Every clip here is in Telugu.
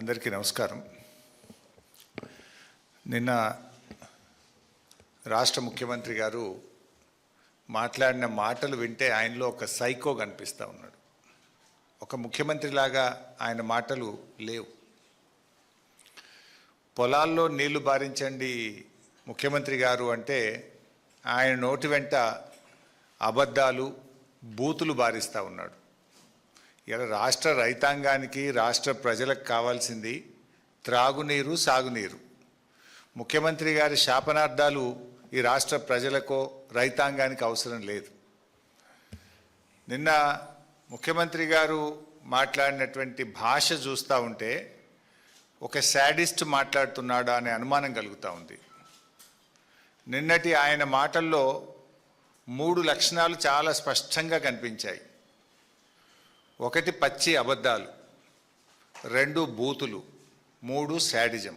అందరికీ నమస్కారం. నిన్న రాష్ట్ర ముఖ్యమంత్రి గారు మాట్లాడిన మాటలు వింటే ఆయనలో ఒక సైకో కనిపిస్తూ ఉన్నాడు. ఒక ముఖ్యమంత్రిలాగా ఆయన మాటలు లేవు. పొలాల్లో నీళ్లు బారించండి ముఖ్యమంత్రి గారు అంటే ఆయన నోటి వెంట అబద్ధాలు బూతులు బారిస్తూ ఉన్నాడు. ఇలా రాష్ట్ర రైతాంగానికి రాష్ట్ర ప్రజలకు కావాల్సింది త్రాగునీరు, సాగునీరు. ముఖ్యమంత్రి గారి శాపనార్థాలు ఈ రాష్ట్ర ప్రజలకో రైతాంగానికి అవసరం లేదు. నిన్న ముఖ్యమంత్రి గారు మాట్లాడినటువంటి భాష చూస్తూ ఉంటే ఒక శాడిస్ట్ మాట్లాడుతున్నాడా అనే అనుమానం కలుగుతూ ఉంది. నిన్నటి ఆయన మాటల్లో 3 లక్షణాలు చాలా స్పష్టంగా కనిపించాయి. 1 పచ్చి అబద్ధాలు, 2 బూతులు, 3 శాడిజం.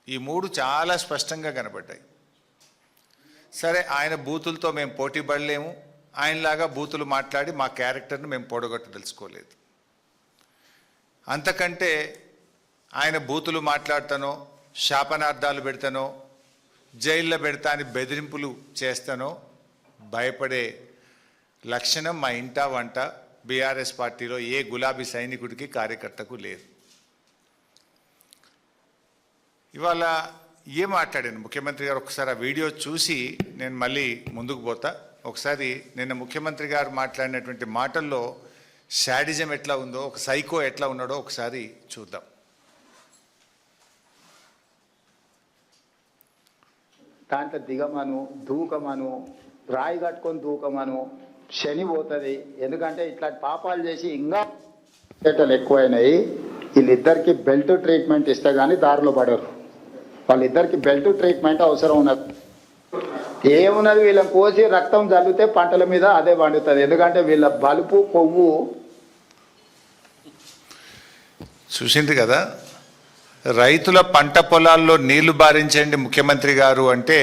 ఈ 3 చాలా స్పష్టంగా కనబడ్డాయి. సరే, ఆయన బూతులతో మేము పోటీ పడలేము, ఆయనలాగా బూతులు మాట్లాడి మా క్యారెక్టర్ను మేము పొడగొట్టదలుచుకోలేదు. అంతకంటే ఆయన బూతులు మాట్లాడతానో, శాపనార్థాలు పెడతానో, జైల్లో పెడతా అని బెదిరింపులు చేస్తానో భయపడే లక్షణం మా ఇంటా వంట బీఆర్ఎస్ పార్టీలో ఏ గులాబీ సైనికుడికి, కార్యకర్తకు లేదు. ఇవాళ ఏం మాట్లాడాను ముఖ్యమంత్రి గారు, ఒకసారి ఆ వీడియో చూసి నేను మళ్ళీ ముందుకు పోతా. ఒకసారి నిన్న ముఖ్యమంత్రి గారు మాట్లాడినటువంటి మాటల్లో శాడిజం ఎట్లా ఉందో, ఒక సైకో ఎట్లా ఉన్నాడో ఒకసారి చూద్దాం. దాంట్లో దిగమను, దూకమను, రాయి కట్టుకొని దూకమను, శని పోతుంది. ఎందుకంటే ఇట్లాంటి పాపాలు చేసి ఇంకా చేటలు ఎక్కువైనాయి. వీళ్ళిద్దరికి బెల్ట్ ట్రీట్మెంట్ ఇస్తే కానీ దారిలో పడరు. వాళ్ళిద్దరికి బెల్ట్ ట్రీట్మెంట్ అవసరం ఉన్నది. ఏమున్నది, వీళ్ళని కోసి రక్తం జల్లితే పంటల మీద అదే పండుతుంది. ఎందుకంటే వీళ్ళ బలుపు, కొవ్వు. చూసింది కదా, రైతుల పంట పొలాల్లో నీళ్లు బారించండి ముఖ్యమంత్రి గారు అంటే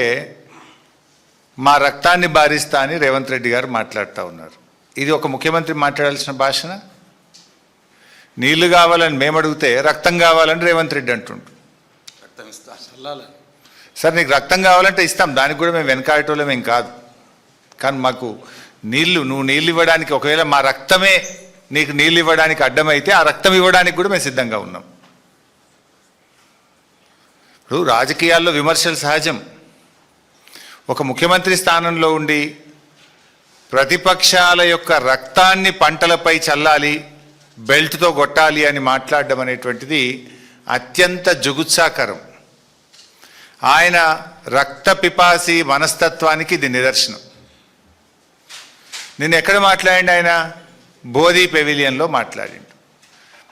మా రక్తాన్ని బారిస్తా అని రేవంత్ రెడ్డి గారు మాట్లాడుతూ ఉన్నారు. ఇది ఒక ముఖ్యమంత్రి మాట్లాడాల్సిన భాషన? నీళ్లు కావాలని మేము అడిగితే రక్తం కావాలని రేవంత్ రెడ్డి అంటుండు. సార్, నీకు రక్తం కావాలంటే ఇస్తాం, దానికి కూడా మేము వెనకాడటోళ్ళం ఏం కాదు. కానీ మాకు నువ్వు నీళ్ళు ఇవ్వడానికి, ఒకవేళ మా రక్తమే నీకు నీళ్ళు ఇవ్వడానికి అడ్డమైతే ఆ రక్తం ఇవ్వడానికి కూడా మేము సిద్ధంగా ఉన్నాం. ఇప్పుడు రాజకీయాల్లో విమర్శలు సహజం. ఒక ముఖ్యమంత్రి స్థానంలో ఉండి ప్రతిపక్షాల యొక్క రక్తాన్ని పంటలపై చల్లాలి, బెల్ట్తో కొట్టాలి అని మాట్లాడడం అనేటువంటిది అత్యంత జుగుత్సాకరం. ఆయన రక్త పిపాసి మనస్తత్వానికి ఇది నిదర్శనం. నిన్న ఎక్కడ మాట్లాడిండు ఆయన? బోధి పెవిలియన్లో మాట్లాడిండు.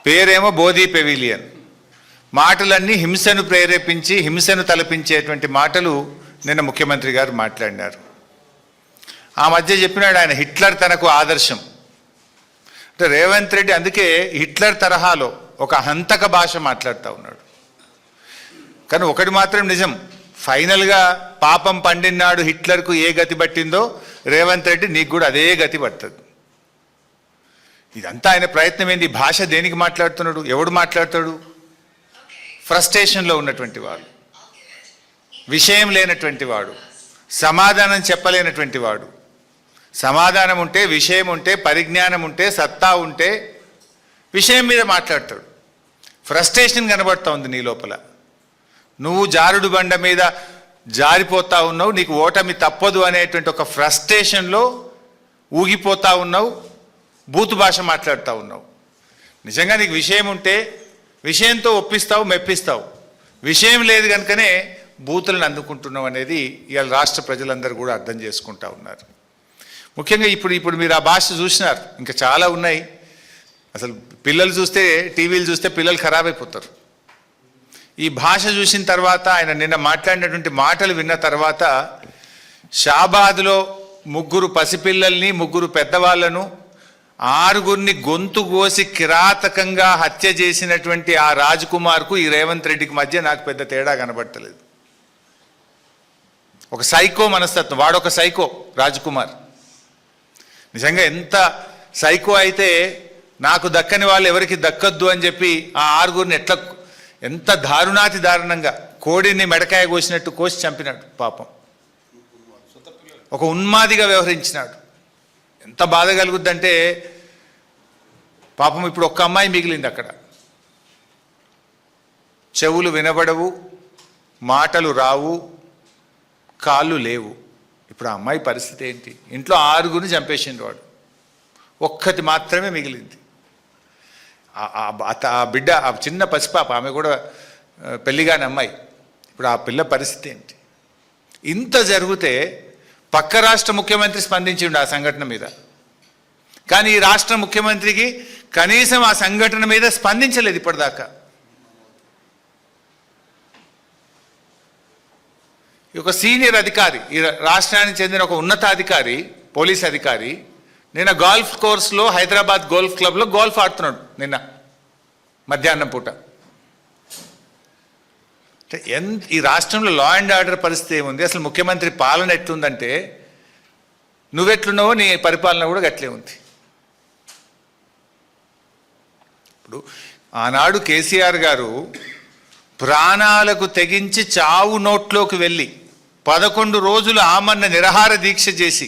పేరేమో బోధి పెవిలియన్. మాటలన్నీ హింసను ప్రేరేపించి, హింసను తలపించేటువంటి మాటలు నిన్న ముఖ్యమంత్రి గారు మాట్లాడినారు. ఆ మధ్య చెప్పినాడు ఆయన హిట్లర్ తనకు ఆదర్శం అంటే. రేవంత్ రెడ్డి అందుకే హిట్లర్ తరహాలో ఒక హంతక భాష మాట్లాడుతూ ఉన్నాడు. కానీ ఒకటి మాత్రం నిజం, ఫైనల్గా పాపం పండినాడు హిట్లర్కు ఏ గతి పట్టిందో రేవంత్ రెడ్డి నీకు కూడా అదే గతి పడుతుంది. ఇదంతా ఆయన ప్రయత్నం ఏంది? భాష దేనికి మాట్లాడుతున్నాడు? ఎవడు మాట్లాడతాడు? ఫ్రస్ట్రేషన్లో ఉన్నటువంటి వాడు, విషయం లేనటువంటి వాడు, సమాధానం చెప్పలేనటువంటి వాడు. సమాధానం ఉంటే, విషయం ఉంటే, పరిజ్ఞానం ఉంటే, సత్తా ఉంటే విషయం మీద మాట్లాడతాడు. ఫ్రస్ట్రేషన్ కనబడుతూ ఉంది నీ లోపల. నువ్వు జారుడు బండ మీద జారిపోతా ఉన్నావు, నీకు ఓటమి తప్పదు అనేటువంటి ఒక ఫ్రస్ట్రేషన్లో ఊగిపోతా ఉన్నావు, బూతు భాష మాట్లాడుతూ ఉన్నావు. నిజంగా నీకు విషయం ఉంటే విషయంతో ఒప్పిస్తావు, మెప్పిస్తావు. విషయం లేదు కనుకనే బూతులను అందుకుంటున్నాం అనేది ఇవాళ రాష్ట్ర ప్రజలందరూ కూడా అర్థం చేసుకుంటా ఉన్నారు. ముఖ్యంగా ఇప్పుడు మీరు ఆ భాష చూసినారు, ఇంకా చాలా ఉన్నాయి. అసలు పిల్లలు చూస్తే, టీవీలు చూస్తే పిల్లలు ఖరాబ్ అయిపోతారు. ఈ భాష చూసిన తర్వాత, ఆయన నిన్న మాట్లాడినటువంటి మాటలు విన్న తర్వాత, షాబాద్లో 3 పసిపిల్లల్ని, 3 పెద్దవాళ్లను, 6గురిని గొంతు కోసి కిరాతకంగా హత్య చేసినటువంటి ఆ రాజ్ కుమార్కు ఈ రేవంత్ రెడ్డికి మధ్య నాకు పెద్ద తేడా కనబడతలేదు. ఒక సైకో మనస్తత్వం, వాడొక సైకో రాజ్ కుమార్. నిజంగా ఎంత సైకో అయితే నాకు దక్కని వాళ్ళు ఎవరికి దక్కద్దు అని చెప్పి ఆ 6గురిని ఎంత దారుణాతి దారుణంగా కోడిని మెడకాయ కోసినట్టు కోసి చంపినాడు పాపం. ఒక ఉన్మాదిగా వ్యవహరించినాడు. ఎంత బాధ కలుగుద్దంటే పాపం ఇప్పుడు ఒక్క అమ్మాయి మిగిలింది అక్కడ. చెవులు వినబడవు, మాటలు రావు, కాళ్ళు లేవు. ఇప్పుడు ఆ అమ్మాయి పరిస్థితి ఏంటి? ఇంట్లో 6గురిని చంపేసిండు వాడు, ఒక్కటి మాత్రమే మిగిలింది. ఆ బిడ్డ, ఆ చిన్న పసిపాప, ఆమె కూడా పెళ్లిగాని అమ్మాయి. ఇప్పుడు ఆ పిల్ల పరిస్థితి ఏంటి? ఇంత జరిగితే పక్క రాష్ట్ర ముఖ్యమంత్రి స్పందించిండు ఆ సంఘటన మీద, కానీ ఈ రాష్ట్ర ముఖ్యమంత్రికి కనీసం ఆ సంఘటన మీద స్పందించలేదు ఇప్పటిదాకా. ఒక సీనియర్ అధికారి, ఈ రాష్ట్రానికి చెందిన ఒక ఉన్నతాధికారి, పోలీస్ అధికారి నిన్న గోల్ఫ్ కోర్స్లో, హైదరాబాద్ గోల్ఫ్ క్లబ్లో గోల్ఫ్ ఆడుతున్నాడు నిన్న మధ్యాహ్నం పూట. ఈ రాష్ట్రంలో లా అండ్ ఆర్డర్ పరిస్థితి ఏముంది? అసలు ముఖ్యమంత్రి పాలన ఎట్లుందంటే నువ్వెట్లున్నావో నీ పరిపాలన కూడా గట్లే ఉంది. ఇప్పుడు ఆనాడు కేసీఆర్ గారు ప్రాణాలకు తెగించి చావు నోట్లోకి వెళ్ళి 11 రోజులు ఆమరణ నిరాహార దీక్ష చేసి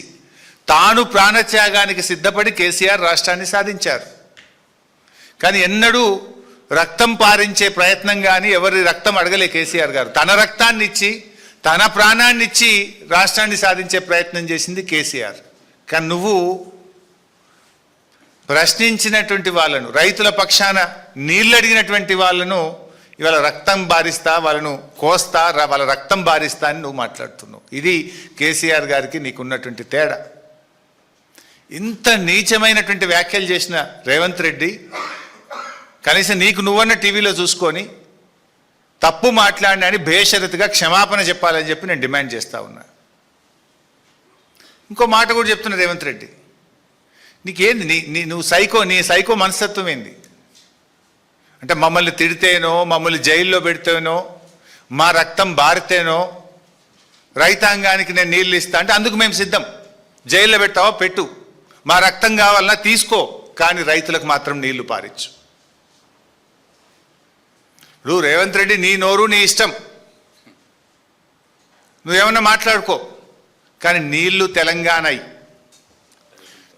తాను ప్రాణత్యాగానికి సిద్ధపడి కేసీఆర్ రాష్ట్రాన్ని సాధించారు. కానీ ఎన్నడూ రక్తం పారించే ప్రయత్నం కానీ ఎవరి రక్తం అడగలే కేసీఆర్ గారు. తన రక్తాన్ని ఇచ్చి, తన ప్రాణాన్ని ఇచ్చి రాష్ట్రాన్ని సాధించే ప్రయత్నం చేసింది కేసీఆర్. కానీ నువ్వు ప్రశ్నించినటువంటి వాళ్ళను, రైతుల పక్షాన నీళ్ళు అడిగినటువంటి వాళ్ళను ఇవాళ రక్తం బారిస్తా, వాళ్ళను కోస్తా, వాళ్ళ రక్తం బారిస్తా అని నువ్వు మాట్లాడుతున్నావు. ఇది కేసీఆర్ గారికి నీకున్నటువంటి తేడా. ఇంత నీచమైనటువంటి వ్యాఖ్యలు చేసిన రేవంత్ రెడ్డి కనీసం నీకు నువ్వన్న టీవీలో చూసుకొని తప్పు మాట్లాడినా అని బేషరతుగా క్షమాపణ చెప్పాలని చెప్పి నేను డిమాండ్ చేస్తా ఉన్నా. ఇంకో మాట కూడా చెప్తున్నా రేవంత్ రెడ్డి, నీకేంది నీ సైకో మనస్తత్వం ఏంది? అంటే మమ్మల్ని తిడితేనో, మమ్మల్ని జైల్లో పెడితేనో, మా రక్తం బారితేనో రైతాంగానికి నేను నీళ్ళు ఇస్తా అంటే అందుకు మేము సిద్ధం. జైల్లో పెట్టావో పెట్టు, మా రక్తం కావాలన్నా తీసుకో, కానీ రైతులకు మాత్రం నీళ్లు పారించు. ఇప్పుడు రేవంత్ రెడ్డి నీ నోరు నీ ఇష్టం, నువ్వేమన్నా మాట్లాడుకో, కానీ నీళ్లు తెలంగాణయి.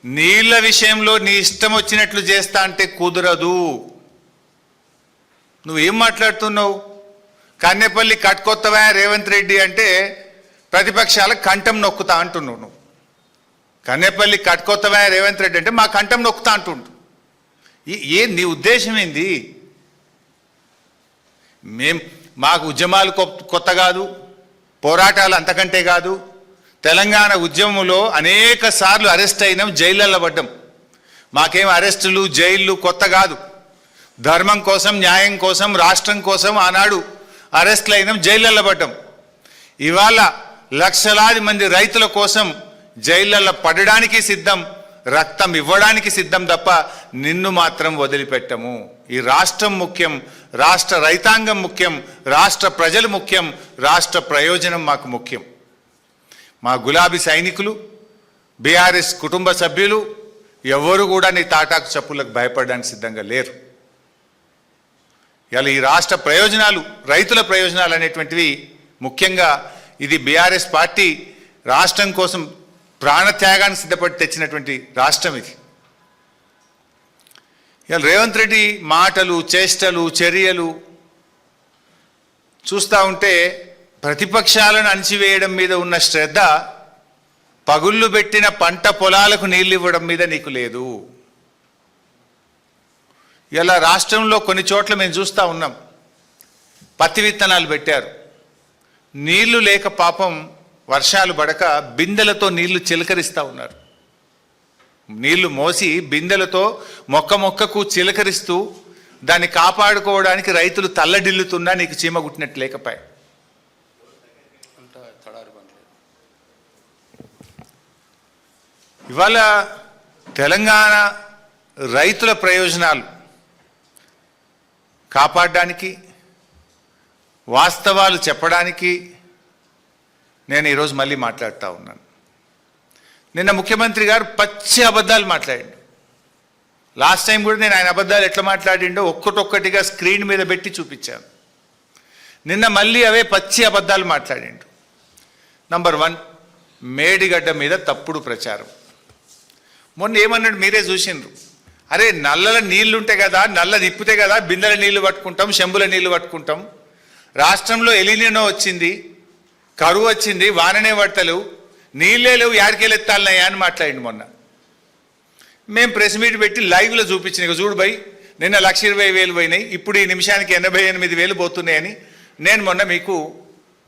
నీళ్ల విషయంలో నీ ఇష్టం వచ్చినట్లు చేస్తా అంటే కుదరదు. నువ్వేం మాట్లాడుతున్నావు? కన్నెపల్లి కట్టుకొత్తవా రేవంత్ రెడ్డి అంటే ప్రతిపక్షాల కంఠం నొక్కుతా అంటున్నావు. నువ్వు కన్నెపల్లి కట్టుకొత్తవా రేవంత్ రెడ్డి అంటే మా కంఠం నొక్కుతా అంటుండు. నీ ఉద్దేశం ఏంది? మాకు ఉద్యమాలు కొత్త కాదు, పోరాటాలు అంతకంటే కాదు. తెలంగాణ ఉద్యమంలో అనేక సార్లు అరెస్ట్ అయినాం, జైళ్ళల్లో పడ్డాం. మాకేం అరెస్టులు జైళ్ళు కొత్త కాదు. ధర్మం కోసం, న్యాయం కోసం, రాష్ట్రం కోసం ఆనాడు అరెస్టులు అయినాం, జైళ్ళల్లో పడ్డాం. ఇవాళ లక్షలాది మంది రైతుల కోసం జైళ్ళల్లో పడడానికి సిద్ధం, రక్తం ఇవ్వడానికి సిద్ధం తప్ప నిన్ను మాత్రం వదిలిపెట్టము. ఈ రాష్ట్రం ముఖ్యం, రాష్ట్ర రైతాంగం ముఖ్యం, రాష్ట్ర ప్రజలు ముఖ్యం, రాష్ట్ర ప్రయోజనం మాకు ముఖ్యం. మా గులాబీ సైనికులు, బీఆర్ఎస్ కుటుంబ సభ్యులు ఎవరు కూడా నీ తాటాకు చప్పులకు భయపడడానికి సిద్ధంగా లేరు. ఇలా ఈ రాష్ట్ర ప్రయోజనాలు, రైతుల ప్రయోజనాలు అనేటువంటివి ముఖ్యంగా ఇది బీఆర్ఎస్ పార్టీ రాష్ట్రం కోసం ప్రాణత్యాగానికి సిద్ధపడి తెచ్చినటువంటి రాష్ట్రం ఇది. ఇలా రేవంత్ రెడ్డి మాటలు, చేష్టలు, చర్యలు చూస్తూ ఉంటే ప్రతిపక్షాలను అణిచివేయడం మీద ఉన్న శ్రద్ధ పగుళ్ళు పెట్టిన పంట పొలాలకు నీళ్ళు ఇవ్వడం మీద నీకు లేదు. ఇలా రాష్ట్రంలో కొన్ని చోట్ల మేము చూస్తూ ఉన్నాం, పత్తి విత్తనాలు పెట్టారు, నీళ్లు లేక పాపం వర్షాలు పడక బిందెలతో నీళ్లు చిలకరిస్తూ ఉన్నారు. నీళ్లు మోసి బిందెలతో మొక్కకు చిలకరిస్తూ దాన్ని కాపాడుకోవడానికి రైతులు తల్లడిల్లుతున్నా నీకు చీమ గుట్టినట్టు లేకపోయా. ఇవాళ తెలంగాణ రైతుల ప్రయోజనాలు కాపాడడానికి, వాస్తవాలు చెప్పడానికి నేను ఈరోజు మళ్ళీ మాట్లాడుతూ ఉన్నాను. నిన్న ముఖ్యమంత్రి గారు పచ్చి అబద్ధాలు మాట్లాడిండు. లాస్ట్ టైం కూడా నేను ఆయన అబద్ధాలు ఎట్లా మాట్లాడిండో ఒక్కటొక్కటిగా స్క్రీన్ మీద పెట్టి చూపించాను. నిన్న మళ్ళీ అవే పచ్చి అబద్ధాలు మాట్లాడిండు. నంబర్ 1, మేడిగడ్డ మీద తప్పుడు ప్రచారం. మొన్న ఏమన్నాడు మీరే చూసిండ్రు. అరే నల్లల నీళ్లుంటే కదా, నల్ల తిప్పితే కదా బిందెల నీళ్లు పట్టుకుంటాం, చెంబుల నీళ్లు పట్టుకుంటాం. రాష్ట్రంలో ఎలినినో వచ్చింది, కరువు వచ్చింది, వాననే పడతలేవు, నీళ్ళే లేవు, యాడికెళ్ళి ఎత్తాలన్నాయా అని మాట్లాడిండు మొన్న. మేము ప్రెస్ మీట్ పెట్టి లైవ్లో చూపించిన, ఇక చూడు భయ్ నిన్న 1,20,000 పోయినాయి, ఇప్పుడు ఈ నిమిషానికి 88,000 పోతున్నాయని నేను మొన్న మీకు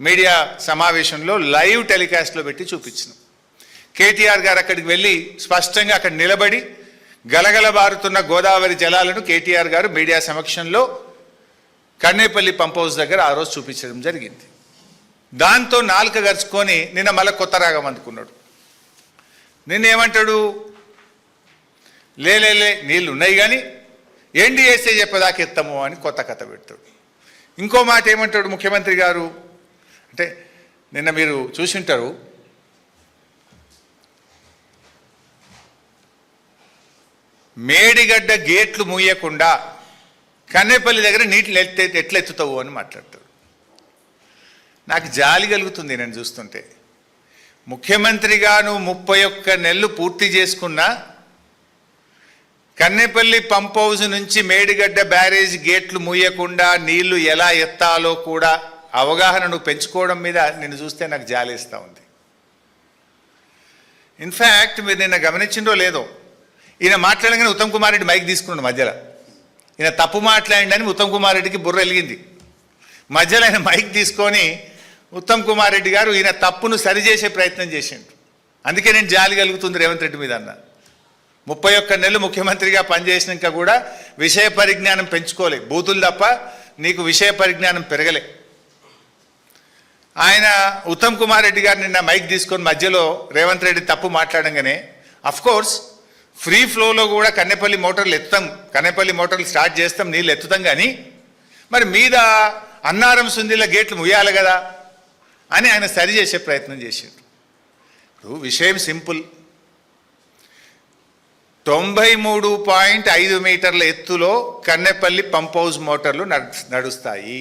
మీడియా సమావేశంలో లైవ్ టెలికాస్ట్లో పెట్టి చూపించిన. కేటీఆర్ గారు అక్కడికి వెళ్ళి స్పష్టంగా అక్కడ నిలబడి గలగలబారుతున్న గోదావరి జలాలను కేటీఆర్ గారు మీడియా సమక్షంలో కన్నేపల్లి పంప్ హౌస్ దగ్గర ఆ రోజు చూపించడం జరిగింది. దాంతో నాలుక గరుచుకొని నిన్న మళ్ళీ కొత్త రాగం అందుకున్నాడు. నిన్నేమంటాడు, లే నీళ్ళు ఉన్నాయి కానీ ఎన్డీఎస్ఏ చెప్పేదాకా ఎత్తము అని కొత్త కథ పెడతాడు. ఇంకో మాట ఏమంటాడు ముఖ్యమంత్రి గారు అంటే, నిన్న మీరు చూసింటారు, మేడిగడ్డ గేట్లు మూయకుండా కన్నేపల్లి దగ్గర నీటిని ఎట్లా ఎత్తుతావు అని మాట్లాడతాడు. నాకు జాలి కలుగుతుంది నేను చూస్తుంటే. ముఖ్యమంత్రిగా నువ్వు 31 నెలలు పూర్తి చేసుకున్నా కన్నేపల్లి పంప్ హౌస్ నుంచి మేడిగడ్డ బ్యారేజ్ గేట్లు మూయకుండా నీళ్లు ఎలా ఎత్తాలో కూడా అవగాహన నువ్వు పెంచుకోవడం మీద నిన్ను చూస్తే నాకు జాలేస్తూ ఉంది. ఇన్ఫ్యాక్ట్ మీరు నిన్న గమనించిందో లేదో, ఈయన మాట్లాడగానే ఉత్తమ్ కుమార్ రెడ్డి మైక్ తీసుకున్నాడు మధ్యలో. ఈయన తప్పు మాట్లాడిండని ఉత్తమ్ కుమార్ రెడ్డికి బుర్ర వెలిగింది. మధ్యలో ఆయన మైక్ తీసుకొని ఉత్తమ్ కుమార్ రెడ్డి గారు ఈయన తప్పును సరిచేసే ప్రయత్నం చేసిండు. అందుకే నేను జాలి కలుగుతుంది రేవంత్ రెడ్డి మీద అన్న. 31 నెలలు ముఖ్యమంత్రిగా పనిచేసినాక కూడా విషయ పరిజ్ఞానం పెంచుకోలే, బూతులు తప్ప నీకు విషయ పరిజ్ఞానం పెరగలే. ఆయన ఉత్తమ్ కుమార్ రెడ్డి గారు నిన్న మైక్ తీసుకొని మధ్యలో రేవంత్ రెడ్డి తప్పు మాట్లాడంగానే, అఫ్కోర్స్ ఫ్రీ ఫ్లోలో కూడా కన్నేపల్లి మోటార్లు ఎత్తుతాం, కన్నేపల్లి మోటార్లు స్టార్ట్ చేస్తాం, నీళ్ళు ఎత్తుతాం, కానీ మరి మీద అన్నారం సుందిల గేట్లు ముయ్యాలి కదా అని ఆయన సరి చేసే ప్రయత్నం చేశారు. ఇప్పుడు విషయం సింపుల్. 93.5 మీటర్ల ఎత్తులో కన్నేపల్లి పంప్ హౌస్ మోటార్లు నడుస్తాయి.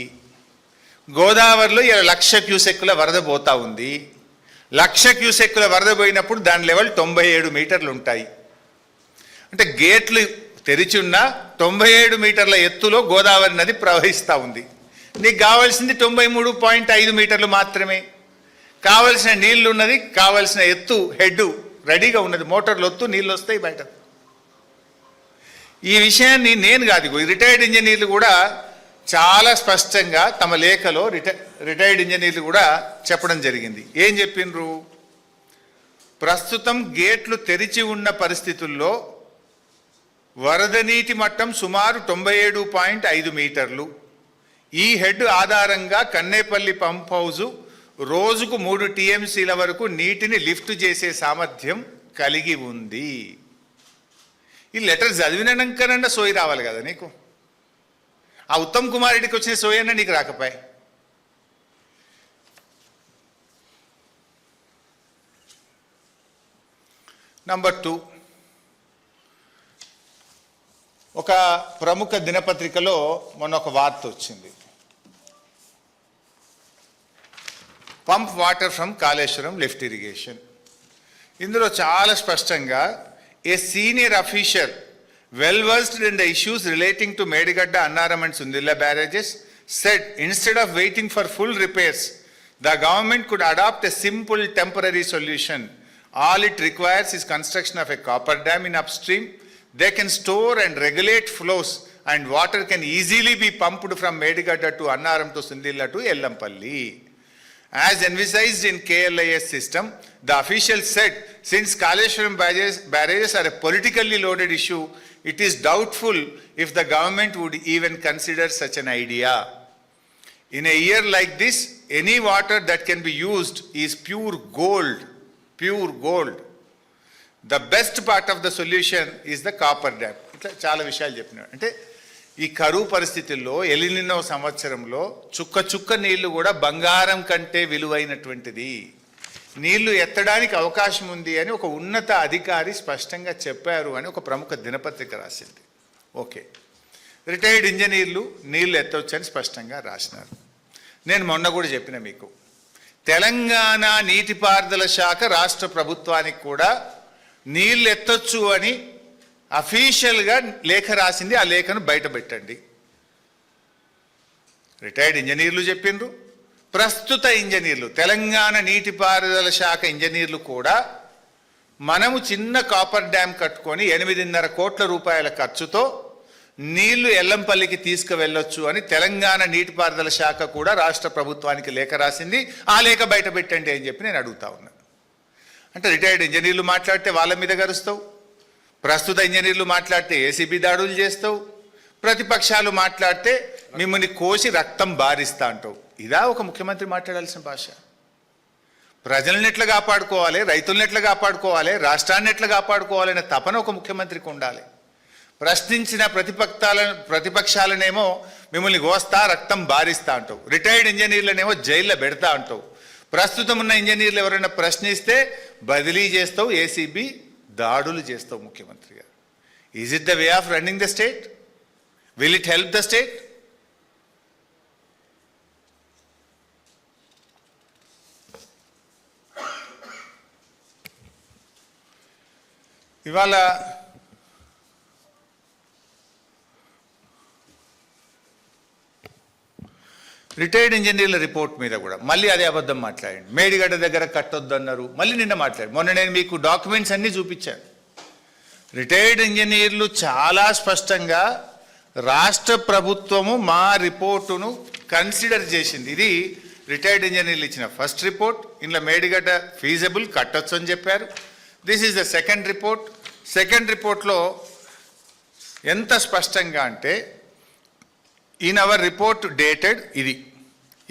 గోదావరిలో 1,00,000 క్యూసెక్కుల వరద పోతా ఉంది. 1,00,000 క్యూసెక్కుల వరద పోయినప్పుడు దాని లెవెల్ 97 మీటర్లు ఉంటాయి. అంటే గేట్లు తెరిచి ఉన్న 97 మీటర్ల ఎత్తులో గోదావరి నది ప్రవహిస్తూ ఉంది. నీకు కావాల్సింది 93.5 మీటర్లు మాత్రమే. కావలసిన నీళ్లు ఉన్నది, కావలసిన ఎత్తు హెడ్ రెడీగా ఉన్నది, మోటార్లు ఒత్తు నీళ్ళు వస్తాయి బయట. ఈ విషయాన్ని నేను కాదు, రిటైర్డ్ ఇంజనీర్లు కూడా చాలా స్పష్టంగా తమ లేఖలో రిటైర్డ్ ఇంజనీర్లు కూడా చెప్పడం జరిగింది. ఏం చెప్పిండ్రు, ప్రస్తుతం గేట్లు తెరిచి ఉన్న పరిస్థితుల్లో వరద నీటి మట్టం సుమారు 97.5 మీటర్లు. ఈ హెడ్ ఆధారంగా కన్నేపల్లి పంప్ హౌజు రోజుకు 3 టీఎంసీల వరకు నీటిని లిఫ్ట్ చేసే సామర్థ్యం కలిగి ఉంది. ఈ లెటర్ చదివినాకనన్నా సోయి రావాలి కదా నీకు. ఆ ఉత్తమ్ కుమార్ రెడ్డికి వచ్చిన సోయి అన్నా నీకు రాకపోయి. నంబర్ 2, ఒక ప్రముఖ దినపత్రికలో మొన్న ఒక వార్త వచ్చింది. Pump water from Kaleshwaram lift irrigation. ఇందులో చాలా స్పష్టంగా a senior official well versed in the issues relating to Medigadda, Annaram and Sundilla barrages said instead of waiting for full repairs, the government could adopt a simple temporary solution. All it requires is construction of a copper dam in upstream. They can store and regulate flows and water can easily be pumped from Medigadda to Annaram to Sundilla to Ellampalli. As envisaged in KLIS system, the official said, since Kaleshwaram barrages are a politically loaded issue, it is doubtful if the government would even consider such an idea. In a year like this, any water that can be used is pure gold, pure gold. The best part of the solution is the copper dam. ఇట్లా చాలా విషయాలు చెప్పినాడు. అంటే ఈ కరువు పరిస్థితుల్లో ఎలినినో సంవత్సరంలో చుక్క చుక్క నీళ్లు కూడా బంగారం కంటే విలువైనటువంటిది. నీళ్లు ఎత్తడానికి అవకాశం ఉంది అని ఒక ఉన్నత అధికారి స్పష్టంగా చెప్పారు అని ఒక ప్రముఖ దినపత్రిక రాసింది. ఓకే, రిటైర్డ్ ఇంజనీర్లు నీళ్లు ఎత్తవచ్చని స్పష్టంగా రాసినారు. నేను మొన్న కూడా చెప్పిన మీకు, తెలంగాణ నీటిపారుదల శాఖ రాష్ట్ర ప్రభుత్వానికి కూడా నీళ్ళు ఎత్తొచ్చు అని అఫీషియల్గా లేఖ రాసింది. ఆ లేఖను బయట పెట్టండి. రిటైర్డ్ ఇంజనీర్లు చెప్పిండ్రు, ప్రస్తుత ఇంజనీర్లు, తెలంగాణ నీటిపారుదల శాఖ ఇంజనీర్లు కూడా మనము చిన్న కాపర్ డ్యామ్ కట్టుకొని 8.5 కోట్ల రూపాయల ఖర్చుతో నీళ్లు ఎల్లంపల్లికి తీసుకువెళ్ళొచ్చు అని తెలంగాణ నీటిపారుదల శాఖ కూడా రాష్ట్ర ప్రభుత్వానికి లేఖ రాసింది. ఆ లేఖ బయట పెట్టండి అని చెప్పి నేను అడుగుతా ఉన్నాను. అంటే రిటైర్డ్ ఇంజనీర్లు మాట్లాడితే వాళ్ళ మీద గరుస్తావు, ప్రస్తుత ఇంజనీర్లు మాట్లాడితే ఏసీబీ దాడులు చేస్తావు, ప్రతిపక్షాలు మాట్లాడితే మిమ్మల్ని కోసి రక్తం బారిస్తా అంటావు. ఇదా ఒక ముఖ్యమంత్రి మాట్లాడాల్సిన భాష? ప్రజలను ఎట్లా కాపాడుకోవాలి, రైతులను ఎట్లా కాపాడుకోవాలి, రాష్ట్రాన్ని ఎట్లా కాపాడుకోవాలనే తపన ఒక ముఖ్యమంత్రికి ఉండాలి. ప్రశ్నించిన ప్రతిపక్షాలనేమో మిమ్మల్ని కోస్తా రక్తం బారిస్తా అంటావు, రిటైర్డ్ ఇంజనీర్లనేమో జైల్లో పెడతా అంటావు, ప్రస్తుతం ఉన్న ఇంజనీర్లు ఎవరైనా ప్రశ్నిస్తే బదిలీ చేస్తావు, ఏసీబీ దాడులు చేస్తావు. ముఖ్యమంత్రి గారు, is it the way of running the state? Will it help the state? ఇవాళ రిటైర్డ్ ఇంజనీర్ల రిపోర్ట్ మీద కూడా మళ్ళీ అదే అబద్ధం మాట్లాడండి. మేడిగడ్డ దగ్గర కట్టొద్దు అన్నారు, మళ్ళీ నిన్న మాట్లాడు. మొన్న నేను మీకు డాక్యుమెంట్స్ అన్నీ చూపించాను. రిటైర్డ్ ఇంజనీర్లు చాలా స్పష్టంగా రాష్ట్ర ప్రభుత్వము మా రిపోర్టును కన్సిడర్ చేసింది. ఇది రిటైర్డ్ ఇంజనీర్లు ఇచ్చిన ఫస్ట్ రిపోర్ట్. ఇందులో మేడిగడ్డ ఫీజబుల్, కట్టొచ్చు అని చెప్పారు. This is the second report. Second రిపోర్ట్లో ఎంత స్పష్టంగా అంటే, ఇన్ అవర్ రిపోర్ట్ డేటెడ్ ఇది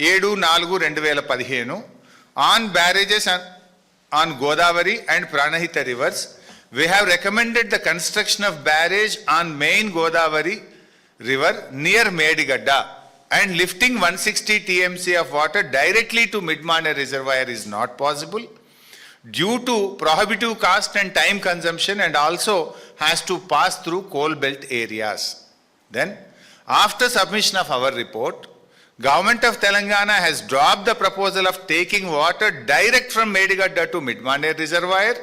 7/4/2015 on barrages on Godavari and Pranahita reverse we have recommended the construction of barrage on main Godavari river near Medigadda and lifting 160 TMC of water directly to Midmane reservoir is not possible due to prohibitive cost and time consumption, and also has to pass through coal belt areas. Then, after submission of our report, Government of Telangana has dropped the proposal of taking water direct from Medigadda to Midmane reservoir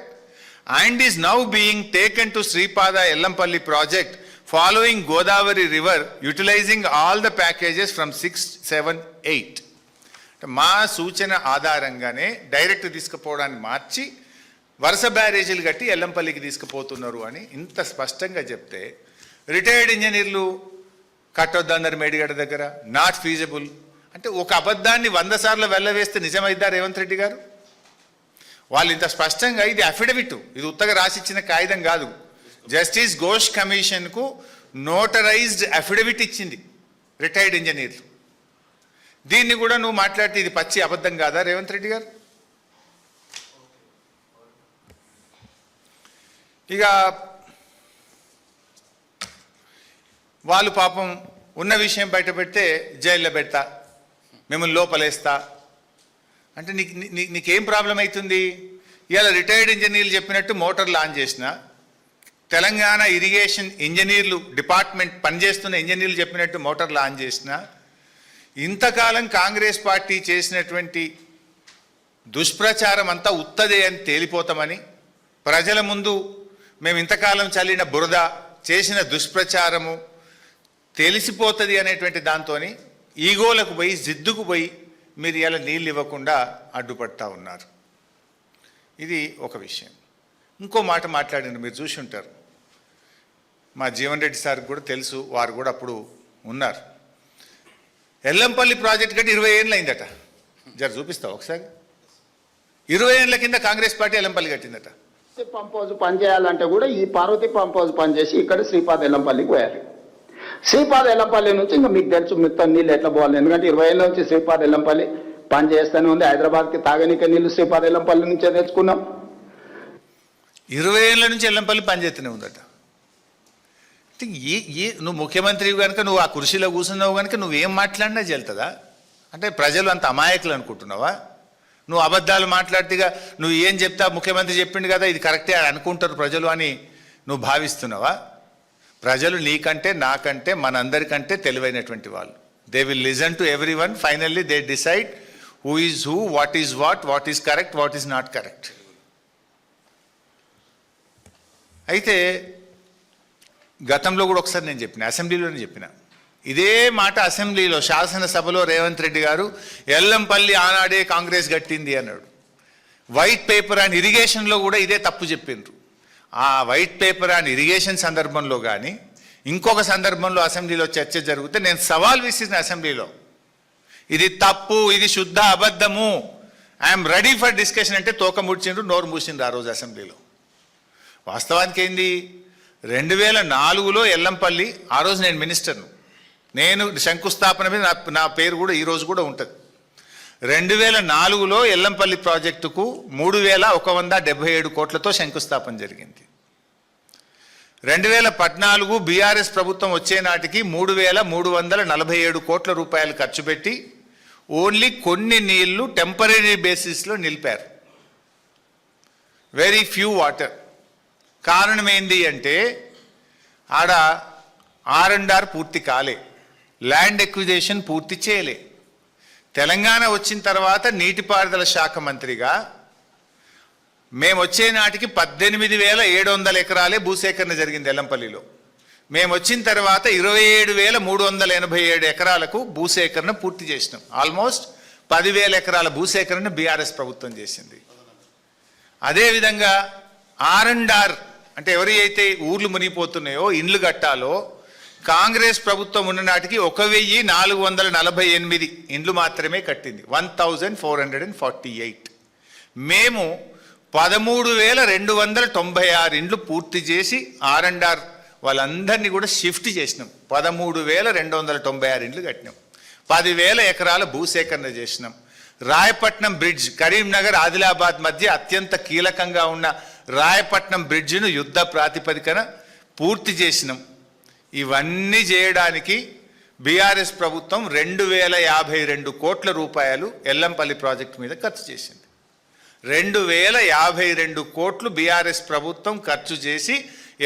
and is now being taken to Sripada Ellampalli project following Godavari river, utilizing all the packages from 6, 7, 8. మా సూచన ఆధారంగానే డైరెక్ట్ తీసుకుపోవడాన్ని మార్చి వరుస బ్యారేజీలు కట్టి ఎల్లంపల్లికి తీసుకుపోతున్నారు అని ఇంత స్పష్టంగా చెప్తే, రిటైర్డ్ ఇంజనీర్లు కట్టొద్దన్నారు మేడిగడ్డ దగ్గర, నాట్ ఫీజబుల్ అంటే ఒక అబద్ధాన్ని 100 సార్లు వెళ్ళవేస్తే నిజమైద్దా రేవంత్ రెడ్డి గారు? వాళ్ళు ఇంత స్పష్టంగా, ఇది అఫిడవిట్, ఇది ఉత్తగా రాసిచ్చిన కాగితం కాదు, జస్టిస్ ఘోష్ కమిషన్కు నోటరైజ్డ్ అఫిడవిట్ ఇచ్చింది రిటైర్డ్ ఇంజనీర్లు. దీన్ని కూడా నువ్వు మాట్లాడితే ఇది పచ్చి అబద్ధం కాదా రేవంత్ రెడ్డి గారు? ఇక వాళ్ళు పాపం ఉన్న విషయం బయట పెడితే జైల్లో పెడతా, మిమ్మల్ని లోపలేస్తా అంటే నీకేం ప్రాబ్లం అవుతుంది? ఇవాళ రిటైర్డ్ ఇంజనీర్లు చెప్పినట్టు మోటార్ లాంచ్ చేసిన, తెలంగాణ ఇరిగేషన్ ఇంజనీర్లు డిపార్ట్మెంట్ పనిచేస్తున్న ఇంజనీర్లు చెప్పినట్టు మోటార్ లాంచ్ చేసిన, ఇంతకాలం కాంగ్రెస్ పార్టీ చేసినటువంటి దుష్ప్రచారం అంతా ఉత్తదే అని తేలిపోతామని, ప్రజల ముందు మేము ఇంతకాలం చల్లిన బురద, చేసిన దుష్ప్రచారము తెలిసిపోతుంది అనేటువంటి దాంతో ఈగోలకు పోయి, జిద్దుకు పోయి మీరు ఇలా నీళ్ళు ఇవ్వకుండా అడ్డుపడతా ఉన్నారు. ఇది ఒక విషయం. ఇంకో మాట మాట్లాడిన మీరు చూసి ఉంటారు, మా జీవన్ రెడ్డి సార్కి కూడా తెలుసు, వారు కూడా అప్పుడు ఉన్నారు. ఎల్లంపల్లి ప్రాజెక్ట్ కట్టి 20 ఏళ్ళు అయిందట. జర చూపిస్తావు ఒకసారి. 20 ఏళ్ళ కింద కాంగ్రెస్ పార్టీ ఎల్లంపల్లి కట్టిందట. పంప్ హౌస్ పనిచేయాలంటే కూడా ఈ పార్వతి పంప్ హౌస్ పనిచేసి ఇక్కడ శ్రీపాద ఎల్లంపల్లికి పోయారు. శ్రీపాద ఎల్లంపల్లి నుంచి ఇంకా మీకు తెలుసు మొత్తం నీళ్ళు ఎట్లా పోవాలి, ఎందుకంటే 20 ఏళ్ళ నుంచి శ్రీపాద ఎల్లంపల్లి పని చేస్తూనే ఉంది. హైదరాబాద్కి తాగనీక నీళ్ళు శ్రీపాద ఎల్లంపల్లి నుంచే తెచ్చుకున్నాం. 20 ఏళ్ళ నుంచి ఎల్లంపల్లి పనిచేస్తూనే ఉందట. నువ్వు ముఖ్యమంత్రి కనుక, నువ్వు ఆ కుర్చీలో కూర్చున్నావు కనుక నువ్వేం మాట్లాడినా చెల్తుందా? అంటే ప్రజలు అంత అమాయకులు అనుకుంటున్నావా? నువ్వు అబద్ధాలు మాట్లాడితేగా నువ్వు ఏం చెప్తా, ముఖ్యమంత్రి చెప్పిండు కదా ఇది కరెక్టే అనుకుంటారు ప్రజలు అని నువ్వు భావిస్తున్నావా? ప్రజలు నీకంటే, నాకంటే, మనందరికంటే తెలివైనటువంటి వాళ్ళు. They will listen to everyone. Finally, they decide who is who, what is correct, what is not correct. అయితే గతంలో కూడా ఒకసారి నేను చెప్పిన, అసెంబ్లీలోనే చెప్పిన ఇదే మాట. అసెంబ్లీలో శాసనసభలో రేవంత్ రెడ్డి గారు ఎల్లంపల్లి ఆనాడే కాంగ్రెస్ గట్టింది అన్నాడు. వైట్ పేపర్ అండ్ ఇరిగేషన్లో కూడా ఇదే తప్పు చెప్పిండ్రు. ఆ వైట్ పేపర్ అండ్ ఇరిగేషన్ సందర్భంలో కానీ ఇంకొక సందర్భంలో అసెంబ్లీలో చర్చ జరిగితే నేను సవాల్ విసిరిన అసెంబ్లీలో, ఇది తప్పు, ఇది శుద్ధ అబద్ధము, ఐఎమ్ రెడీ ఫర్ డిస్కషన్ అంటే తోక ముడిచిండ్రు, నోరు మూసిండ్రు ఆ రోజు అసెంబ్లీలో. వాస్తవానికి ఏంది, 2004లో ఎల్లంపల్లి, ఆ రోజు నేను మినిస్టర్ను, నేను శంకుస్థాపన మీద నా పేరు కూడా ఈరోజు కూడా ఉంటుంది. 2004లో ఎల్లంపల్లి ప్రాజెక్టుకు 3177 కోట్లతో శంకుస్థాపన జరిగింది. 2014 బీఆర్ఎస్ ప్రభుత్వం వచ్చే నాటికి 3347 కోట్ల రూపాయలు ఖర్చు పెట్టి ఓన్లీ కొన్ని నీళ్లు టెంపరీ బేసిస్లో నిలిపారు. Very few water. కారణం ఏంది అంటే ఆడ R&R పూర్తి కాలే, ల్యాండ్ ఎక్విజేషన్ పూర్తి చేయలే. తెలంగాణ వచ్చిన తర్వాత నీటిపారుదల శాఖ మంత్రిగా మేము వచ్చే నాటికి 18,700 ఎకరాలే భూసేకరణ జరిగింది ఎల్లంపల్లిలో. మేము వచ్చిన తర్వాత 27,387 ఎకరాలకు భూసేకరణ పూర్తి చేసినాం. ఆల్మోస్ట్ 10,000 ఎకరాల భూసేకరణ బీఆర్ఎస్ ప్రభుత్వం చేసింది. అదేవిధంగా R&R అంటే ఎవరైతే ఊర్లు మునిగిపోతున్నాయో, ఇండ్లు కట్టాలో, కాంగ్రెస్ ప్రభుత్వం ఉన్న నాటికి 1,448 ఇండ్లు మాత్రమే కట్టింది, 1,448. మేము 13,296 ఇండ్లు పూర్తి చేసి R&R వాళ్ళందరినీ కూడా షిఫ్ట్ చేసినాం. 13,296 ఇండ్లు కట్టినాం. 10,000 ఎకరాల భూసేకరణ చేసినాం. రాయపట్నం బ్రిడ్జ్, కరీంనగర్ ఆదిలాబాద్ మధ్య అత్యంత కీలకంగా ఉన్న రాయపట్నం బ్రిడ్జిను యుద్ధ ప్రాతిపదికన పూర్తి చేసినాం. ఇవన్నీ చేయడానికి బీఆర్ఎస్ ప్రభుత్వం 2,052 కోట్ల రూపాయలు ఎల్లంపల్లి ప్రాజెక్టు మీద ఖర్చు చేసింది. 2,052 కోట్లు బీఆర్ఎస్ ప్రభుత్వం ఖర్చు చేసి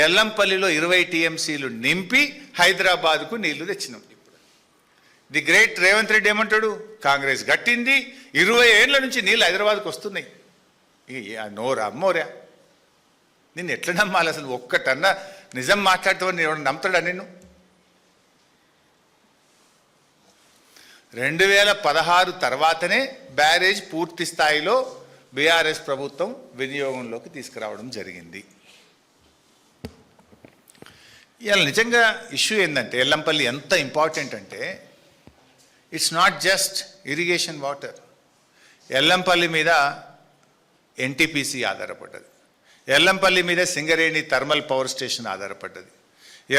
ఎల్లంపల్లిలో 20 టీఎంసీలు నింపి హైదరాబాద్కు నీళ్లు తెచ్చినాం. ది గ్రేట్ రేవంత్ రెడ్డి ఏమంటాడు, కాంగ్రెస్ గట్టింది, 20 ఏళ్ల నుంచి నీళ్ళు హైదరాబాద్కు వస్తున్నాయి. నోరా అమ్మోరా, నిన్ను ఎట్లా నమ్మాలి అసలు? ఒక్కటన్నా నిజం మాట్లాడుతావు, నేను నమ్ముతాడా నిన్ను? 2016 తర్వాతనే బ్యారేజ్ పూర్తి స్థాయిలో బీఆర్ఎస్ ప్రభుత్వం వినియోగంలోకి తీసుకురావడం జరిగింది. ఇవాళ నిజంగా ఇష్యూ ఏంటంటే ఎల్లంపల్లి ఎంత ఇంపార్టెంట్ అంటే, it's not just irrigation water. Yellampalli మీద ఎన్టీపీసీ ఆధారపడ్డది, ఎల్లంపల్లి మీద సింగరేణి థర్మల్ పవర్ స్టేషన్ ఆధారపడ్డది,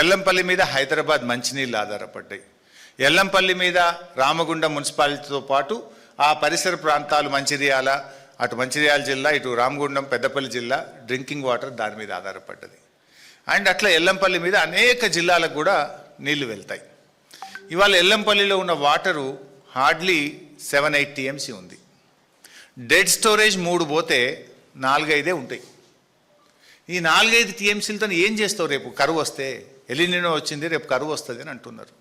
ఎల్లంపల్లి మీద హైదరాబాద్ మంచినీళ్ళు ఆధారపడ్డాయి, ఎల్లంపల్లి మీద రామగుండం మున్సిపాలిటీతో పాటు ఆ పరిసర ప్రాంతాలు మంచిర్యాల, అటు మంచిర్యాల జిల్లా, ఇటు రామగుండం పెద్దపల్లి జిల్లా డ్రింకింగ్ వాటర్ దాని మీద ఆధారపడ్డది. అండ్ అట్లా ఎల్లంపల్లి మీద అనేక జిల్లాలకు కూడా నీళ్లు వెళ్తాయి. ఇవాళ ఎల్లంపల్లిలో ఉన్న వాటరు హార్డ్లీ 7-8 టీఎంసీ ఉంది. డెడ్ స్టోరేజ్ 3 పోతే 4-5 ఉంటాయి. ఈ 4-5 టీఎంసీలతో ఏం చేస్తావు? రేపు కరువు వస్తే, ఎలినినో వచ్చింది, రేపు కరువు వస్తుంది అని అంటున్నారు.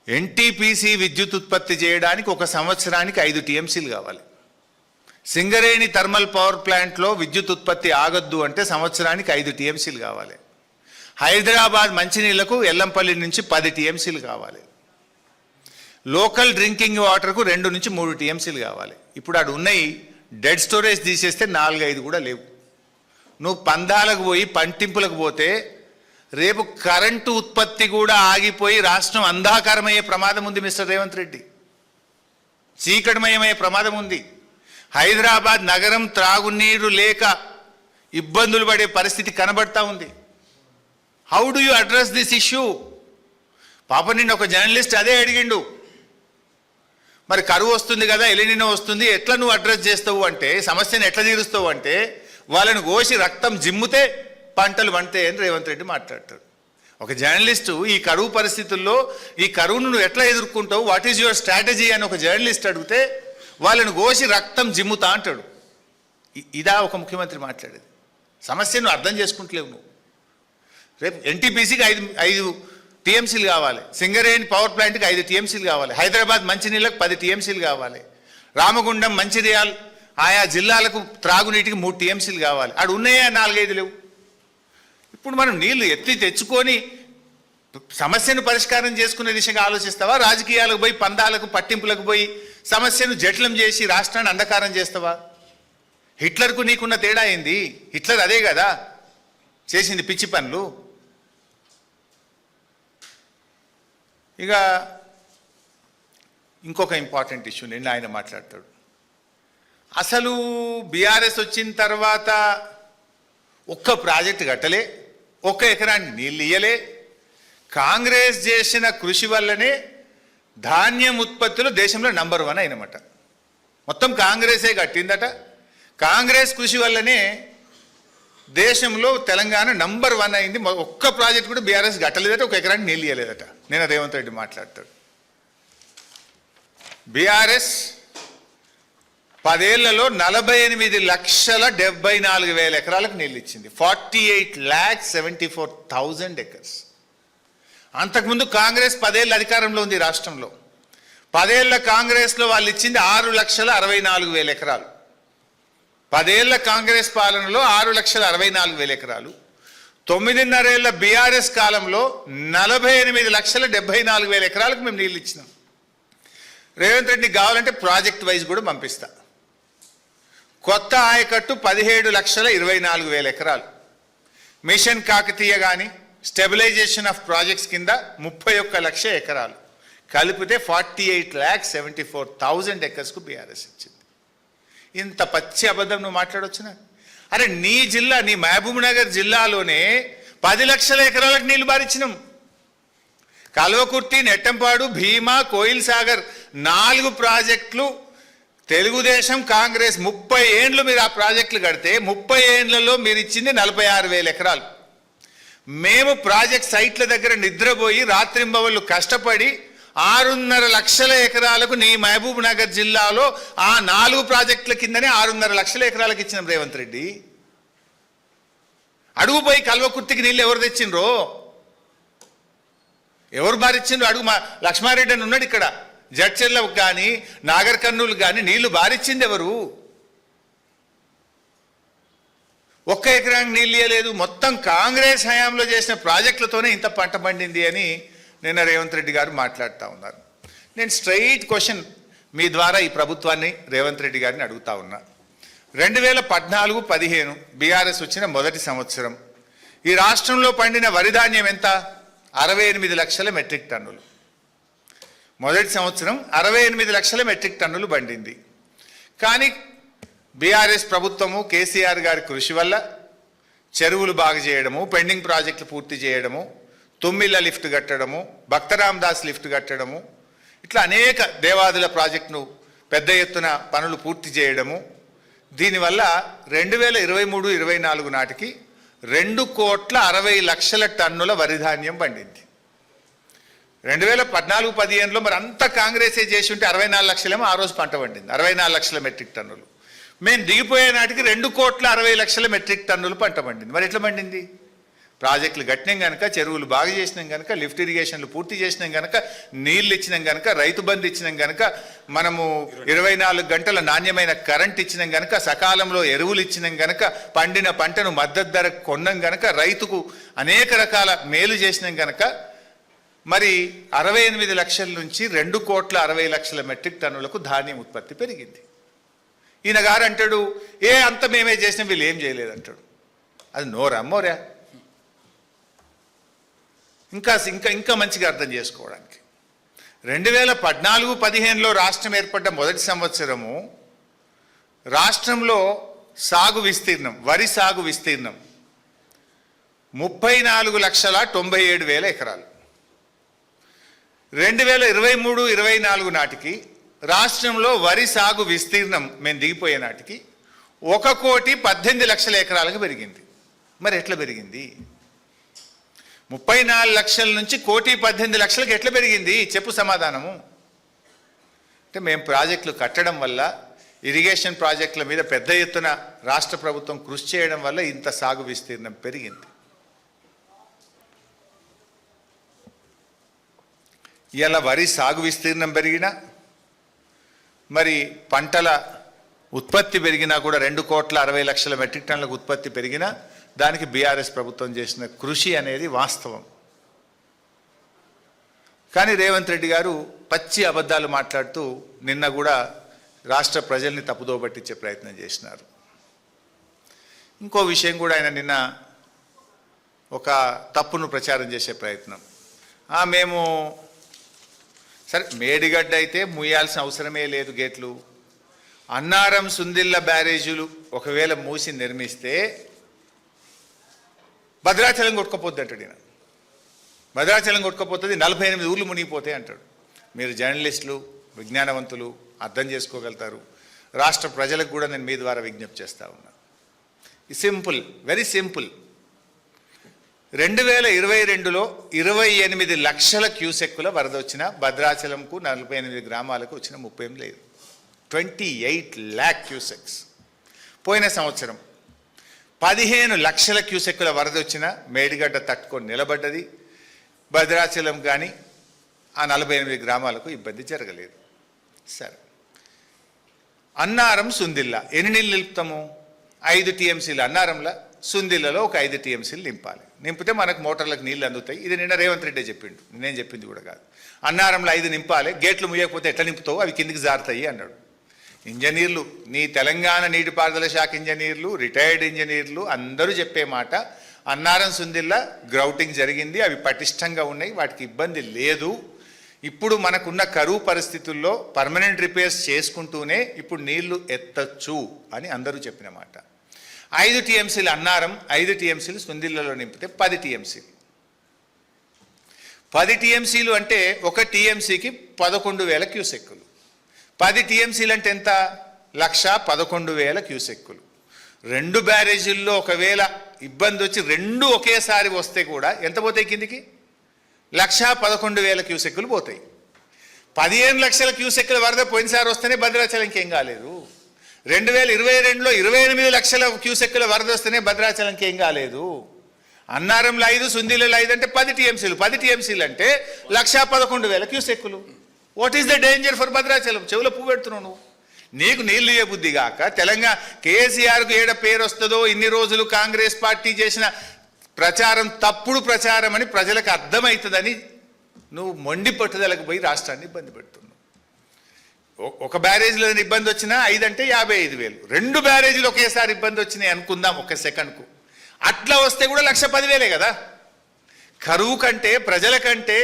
ఎన్టీపీసీ విద్యుత్ ఉత్పత్తి చేయడానికి ఒక సంవత్సరానికి 5 టీఎంసీలు కావాలి. సింగరేణి థర్మల్ పవర్ ప్లాంట్లో విద్యుత్ ఉత్పత్తి ఆగొద్దు అంటే సంవత్సరానికి 5 టీఎంసీలు కావాలి. హైదరాబాద్ మంచినీళ్లకు ఎల్లంపల్లి నుంచి 10 టీఎంసీలు కావాలి. లోకల్ డ్రింకింగ్ వాటర్కు 2 నుంచి 3 టీఎంసీలు కావాలి. ఇప్పుడు అటు ఉన్నాయి డెడ్ స్టోరేజ్ తీసేస్తే 4-5 కూడా లేవు. నువ్వు పందాలకు పోయి పంటింపులకు పోతే రేపు కరెంటు ఉత్పత్తి కూడా ఆగిపోయి రాష్ట్రం అంధాకారమయ్యే ప్రమాదం ఉంది మిస్టర్ రేవంత్ రెడ్డి. చీకటిమయమయ్యే ప్రమాదం ఉంది. హైదరాబాద్ నగరం త్రాగునీరు లేక ఇబ్బందులు పడే పరిస్థితి కనబడతా ఉంది. How do you address this issue? పాప నిన్న ఒక జర్నలిస్ట్ అదే అడిగిండు, మరి కరువు వస్తుంది కదా, ఎలినినో వస్తుంది, ఎట్లా నువ్వు అడ్రస్ చేస్తావు అంటే, సమస్యను ఎట్లా తీరుస్తావు అంటే, వాళ్ళని కోసి రక్తం జిమ్ముతే పంటలు పండుతాయి అని రేవంత్ రెడ్డి మాట్లాడతాడు. ఒక జర్నలిస్టు ఈ కరువు పరిస్థితుల్లో ఈ కరువును నువ్వు ఎట్లా ఎదుర్కొంటావు, వాట్ ఈజ్ యువర్ స్ట్రాటజీ అని ఒక జర్నలిస్ట్ అడిగితే వాళ్ళని కోసి రక్తం జిమ్ముతా అంటాడు. ఇదా ఒక ముఖ్యమంత్రి మాట్లాడేది? సమస్యను అర్థం చేసుకుంటలేవు నువ్వు. రేపు ఎన్టీపీసీకి 5 టీఎంసీలు కావాలి, సింగరేణి పవర్ ప్లాంట్కి 5 టీఎంసీలు కావాలి, హైదరాబాద్ మంచినీళ్ళకు 10 టీఎంసీలు కావాలి, రామగుండం మంచిర్యాల్ ఆయా జిల్లాలకు త్రాగునీటికి 3 టీఎంసీలు కావాలి. ఆడు ఉన్నాయా 4-5 లేవు. ఇప్పుడు మనం నీళ్లు ఎత్తి తెచ్చుకొని సమస్యను పరిష్కారం చేసుకునే దిశగా ఆలోచిస్తావా, రాజకీయాలకు పోయి పందాలకు పట్టింపులకు పోయి సమస్యను జటిలం చేసి రాష్ట్రాన్ని అంధకారం చేస్తావా? హిట్లర్కు నీకున్న తేడా ఏంది? హిట్లర్ అదే కదా చేసింది పిచ్చి పనులు. ఇక ఇంకొక ఇంపార్టెంట్ ఇష్యూ నిన్న ఆయన మాట్లాడతాడు. అసలు బీఆర్ఎస్ వచ్చిన తర్వాత ఒక్క ప్రాజెక్టు కట్టలే, 1 ఎకరానికి నీళ్ళు ఇయ్యలే. కాంగ్రెస్ చేసిన కృషి వల్లనే ధాన్యం ఉత్పత్తులు దేశంలో నంబర్ 1 అయినమాట. మొత్తం కాంగ్రెసే కట్టిందట. కాంగ్రెస్ కృషి వల్లనే దేశంలో తెలంగాణ నంబర్ 1 అయింది. ఒక్క ప్రాజెక్ట్ కూడా బీఆర్ఎస్ కట్టలేదట, 1 ఎకరానికి నీళ్ళు ఇయ్యలేదట. నేను రేవంత్ రెడ్డి మాట్లాడతాడు. బీఆర్ఎస్ 10 ఏళ్లలో 48,74,000 ఎకరాలకు నీళ్ళు ఇచ్చింది. 48,74,000 ఎకర్స్. అంతకుముందు కాంగ్రెస్ 10 ఏళ్ళ అధికారంలో ఉంది రాష్ట్రంలో. 10 ఏళ్ల కాంగ్రెస్లో వాళ్ళు ఇచ్చింది 6,64,000 ఎకరాలు. 10 ఏళ్ల కాంగ్రెస్ పాలనలో 6,64,000 ఎకరాలు. 9.5 ఏళ్ల బీఆర్ఎస్ కాలంలో 48,74,000 ఎకరాలకు మేము నీళ్ళు ఇచ్చినాం. రేవంత్ రెడ్డికి కావాలంటే ప్రాజెక్ట్ వైజ్ కూడా పంపిస్తా. కొత్త ఆయకట్టు 17,24,000 ఎకరాలు. మిషన్ కాకతీయ కానీ స్టెబిలైజేషన్ ఆఫ్ ప్రాజెక్ట్స్ కింద 31,00,000 ఎకరాలు కలిపితే 48,74,000 ఎకర్స్కు బీఆర్ఎస్ ఇచ్చింది. ఇంత పచ్చి అబద్ధం నువ్వు మాట్లాడొచ్చునా? అరే నీ జిల్లా, నీ మహబూబ్ నగర్ జిల్లాలోనే 10 లక్షల ఎకరాలకు నీళ్లు బారిచ్చినాం. కల్వకుర్తి, నెట్టంపాడు, భీమా, కోయిల్ సాగర్ 4 ప్రాజెక్టులు తెలుగుదేశం కాంగ్రెస్ 30 ఏండ్లు మీరు ఆ ప్రాజెక్టులు కడితే 30 ఏండ్లలో మీరు ఇచ్చింది 46,000 ఎకరాలు. మేము ప్రాజెక్ట్ సైట్ల దగ్గర నిద్రపోయి రాత్రింబవళ్ళు కష్టపడి 6.5 లక్షల ఎకరాలకు నీ మహబూబ్ నగర్ జిల్లాలో ఆ 4 ప్రాజెక్టుల కిందనే 6.5 లక్షల ఎకరాలకు ఇచ్చినాం రేవంత్ రెడ్డి. అడుగుపోయి కల్వకుర్తికి నీళ్ళు ఎవరు తెచ్చిండ్రో, ఎవరు బారిచ్చిండ్రు అడుగు. మా లక్ష్మారెడ్డి అని ఉన్నాడు ఇక్కడ. జడ్చెర్లకు కానీ నాగర్ కర్నూలు కానీ నీళ్లు బారిచ్చింది ఎవరు? 1 ఎకరానికి నీళ్ళు ఇవ్వలేదు. మొత్తం కాంగ్రెస్ హయాంలో చేసిన ప్రాజెక్టులతోనే ఇంత పంట పండింది అని నిన్న రేవంత్ రెడ్డి గారు మాట్లాడుతూ ఉన్నారు. నేను స్ట్రైట్ క్వశ్చన్ మీ ద్వారా ఈ ప్రభుత్వాన్ని రేవంత్ రెడ్డి గారిని అడుగుతా ఉన్నా. 2014-15 బీఆర్ఎస్ వచ్చిన మొదటి సంవత్సరం ఈ రాష్ట్రంలో పండిన వరి ధాన్యం ఎంత? 68 లక్షల మెట్రిక్ టన్నులు. మొదటి సంవత్సరం 68 లక్షల మెట్రిక్ టన్నులు పండింది. కానీ బీఆర్ఎస్ ప్రభుత్వము కేసీఆర్ గారి కృషి వల్ల చెరువులు బాగు చేయడము, పెండింగ్ ప్రాజెక్టులు పూర్తి చేయడము, తుమ్మిళ్ళ లిఫ్ట్ కట్టడము, భక్తరామదాస్ లిఫ్ట్ కట్టడము, ఇట్లా అనేక దేవాదుల ప్రాజెక్టును పెద్ద ఎత్తున పనులు పూర్తి చేయడము. దీనివల్ల 2023-24 నాటికి 2,60,00,000 టన్నుల వరి ధాన్యం పండింది. 2014-15లో మరి అంతా కాంగ్రెసే చేసి ఉంటే 64 లక్షలేమో ఆ రోజు పంట పండింది, 64 లక్షల మెట్రిక్ టన్నులు. మేము దిగిపోయే నాటికి 2,60,00,000 మెట్రిక్ టన్నులు పంట పండింది. మరి ఎట్లా పండింది? ప్రాజెక్టులు కట్టినాం కనుక, చెరువులు బాగు చేసినాం కనుక, లిఫ్ట్ ఇరిగేషన్లు పూర్తి చేసినాం కనుక, నీళ్ళు ఇచ్చినాం కనుక, రైతు బంధు ఇచ్చినాం కనుక, మనము 24 గంటల నాణ్యమైన కరెంట్ ఇచ్చినాం కనుక, సకాలంలో ఎరువులు ఇచ్చినాం కనుక, పండిన పంటను మద్దతు ధరకు కొన్నాం కనుక, రైతుకు అనేక రకాల మేలు చేసినాం కనుక మరి 68 లక్షల నుంచి 2,60,00,000 మెట్రిక్ టన్నులకు ధాన్యం ఉత్పత్తి పెరిగింది. ఈయన గారు అంటాడు అంత మేమే చేసినాం, వీళ్ళు ఏం చేయలేదు అంటాడు. అది నోరా? ఇంకా ఇంకా ఇంకా మంచిగా అర్థం చేసుకోవడానికి 2014-15లో రాష్ట్రం ఏర్పడ్డ మొదటి సంవత్సరము రాష్ట్రంలో సాగు విస్తీర్ణం, వరి సాగు విస్తీర్ణం 34,97,000 ఎకరాలు. 2023-24 నాటికి రాష్ట్రంలో వరి సాగు విస్తీర్ణం మేము దిగిపోయే నాటికి 1,18,00,000 ఎకరాలకు పెరిగింది. మరి ఎట్లా పెరిగింది? 34 లక్షల నుంచి 1,18,00,000కి ఎట్లా పెరిగింది? చెప్పు సమాధానము. అంటే మేము ప్రాజెక్టులు కట్టడం వల్ల, ఇరిగేషన్ ప్రాజెక్టుల మీద పెద్ద ఎత్తున రాష్ట్ర ప్రభుత్వం కృషి చేయడం వల్ల ఇంత సాగు విస్తీర్ణం పెరిగింది. ఇలా వరి సాగు విస్తీర్ణం పెరిగినా, మరి పంటల ఉత్పత్తి పెరిగినా కూడా 2,60,00,000 మెట్రిక్ టన్నులకు ఉత్పత్తి పెరిగినా దానికి బీఆర్ఎస్ ప్రభుత్వం చేసిన కృషి అనేది వాస్తవం. కానీ రేవంత్ రెడ్డి గారు పచ్చి అబద్ధాలు మాట్లాడుతూ నిన్న కూడా రాష్ట్ర ప్రజల్ని తప్పుదో పట్టించే ప్రయత్నం చేసినారు. ఇంకో విషయం కూడా ఆయన నిన్న ఒక తప్పును ప్రచారం చేసే ప్రయత్నం. మేము సరే మేడిగడ్డ అయితే ముయ్యాల్సిన అవసరమే లేదు గేట్లు, అన్నారం సుందిళ్ళ బ్యారేజీలు ఒకవేళ మూసి నిర్మిస్తే భద్రాచలం కొట్టుకపోద్ది అంటాడు ఈయన. భద్రాచలం కొట్టుకపోతుంది, 48 ఊర్లు మునిగిపోతాయి అంటాడు. మీరు జర్నలిస్టులు, విజ్ఞానవంతులు అర్థం చేసుకోగలుగుతారు. రాష్ట్ర ప్రజలకు కూడా నేను మీ ద్వారా విజ్ఞప్తి చేస్తూ ఉన్నా. Simple, very simple. 2022లో 28 లక్షల క్యూసెక్కుల వరద వచ్చిన భద్రాచలంకు 48 గ్రామాలకు వచ్చిన 30 లేదు. 28 lakh క్యూసెక్స్. పోయిన సంవత్సరం 15 లక్షల క్యూసెక్కుల వరద వచ్చిన మేడిగడ్డ తట్టుకొని నిలబడ్డది. భద్రాచలం కానీ ఆ 48 గ్రామాలకు ఇబ్బంది జరగలేదు. సరే, అన్నారం సుందిల్ల ఎన్ని నీళ్ళు నిలుపుతాము? 5 టీఎంసీలు అన్నారంలో, సుందిల్లలో ఒక 5 టీఎంసీలు నింపాలి. నింపితే మనకు మోటార్లకు నీళ్ళు అందుతాయి. ఇది నిన్న రేవంత్ రెడ్డి చెప్పిండు, నేను చెప్పింది కూడా కాదు. అన్నారంలో 5 నింపాలి, గేట్లు ముయ్యకపోతే ఎట్లా నింపుతావు, అవి కిందికి జారుతాయి అన్నాడు. ఇంజనీర్లు, నీ తెలంగాణ నీటిపారుదల శాఖ ఇంజనీర్లు, రిటైర్డ్ ఇంజనీర్లు అందరూ చెప్పే మాట, అన్నారం సుందిల్ల గ్రౌటింగ్ జరిగింది, అవి పటిష్టంగా ఉన్నాయి, వాటికి ఇబ్బంది లేదు. ఇప్పుడు మనకున్న కరువు పరిస్థితుల్లో పర్మనెంట్ రిపేర్స్ చేసుకుంటూనే ఇప్పుడు నీళ్లు ఎత్తచ్చు అని అందరూ చెప్పిన మాట. 5 టీఎంసీలు అన్నారం, 5 టీఎంసీలు సుందిల్లలో నింపితే 10 టీఎంసీలు. 10 టీఎంసీలు అంటే ఒక టీఎంసీకి 11,000 క్యూసెక్కులు. 10 టీఎంసీలు అంటే ఎంత? 1,11,000 క్యూసెక్కులు. 2 బ్యారేజీల్లో ఒకవేళ ఇబ్బంది వచ్చి 2 ఒకేసారి వస్తే కూడా ఎంత పోతాయి కిందికి? 1,11,000 క్యూసెక్కులు పోతాయి. 15 లక్షల క్యూసెక్కుల వరద పోయినసారి వస్తేనే భద్రాచలంకి ఏం కాలేదు. 2022లో 28 లక్షల క్యూసెక్కుల వరద వస్తేనే భద్రాచలంకి ఏం కాలేదు. అన్నారంలో 5, సుందిలలో 5 అంటే 10 టీఎంసీలు. 10 టీఎంసీలు అంటే 1,11,000 క్యూసెక్కులు. What is the danger for Bhadrachalam? చెవులో పువ్వు పెడుతున్నావు నువ్వు. నీకు నీళ్లు ఇయ్య బుద్ధి కాక తెలంగాణ కేసీఆర్కు ఏడ పేరు వస్తుందో, ఇన్ని రోజులు కాంగ్రెస్ పార్టీ చేసిన ప్రచారం తప్పుడు ప్రచారం అని ప్రజలకు అర్థమవుతుందని నువ్వు మొండి పట్టుదలకు పోయి రాష్ట్రాన్ని ఇబ్బంది పెడుతున్నావు. ఒక బ్యారేజ్లో ఇబ్బంది వచ్చినా 5 అంటే 55,000. 2 బ్యారేజీలు ఒకేసారి ఇబ్బంది వచ్చినాయి అనుకుందాం ఒక సెకండ్కు. అట్లా వస్తే కూడా 1,10,000 కదా. కరువు కంటే, ప్రజల కంటే,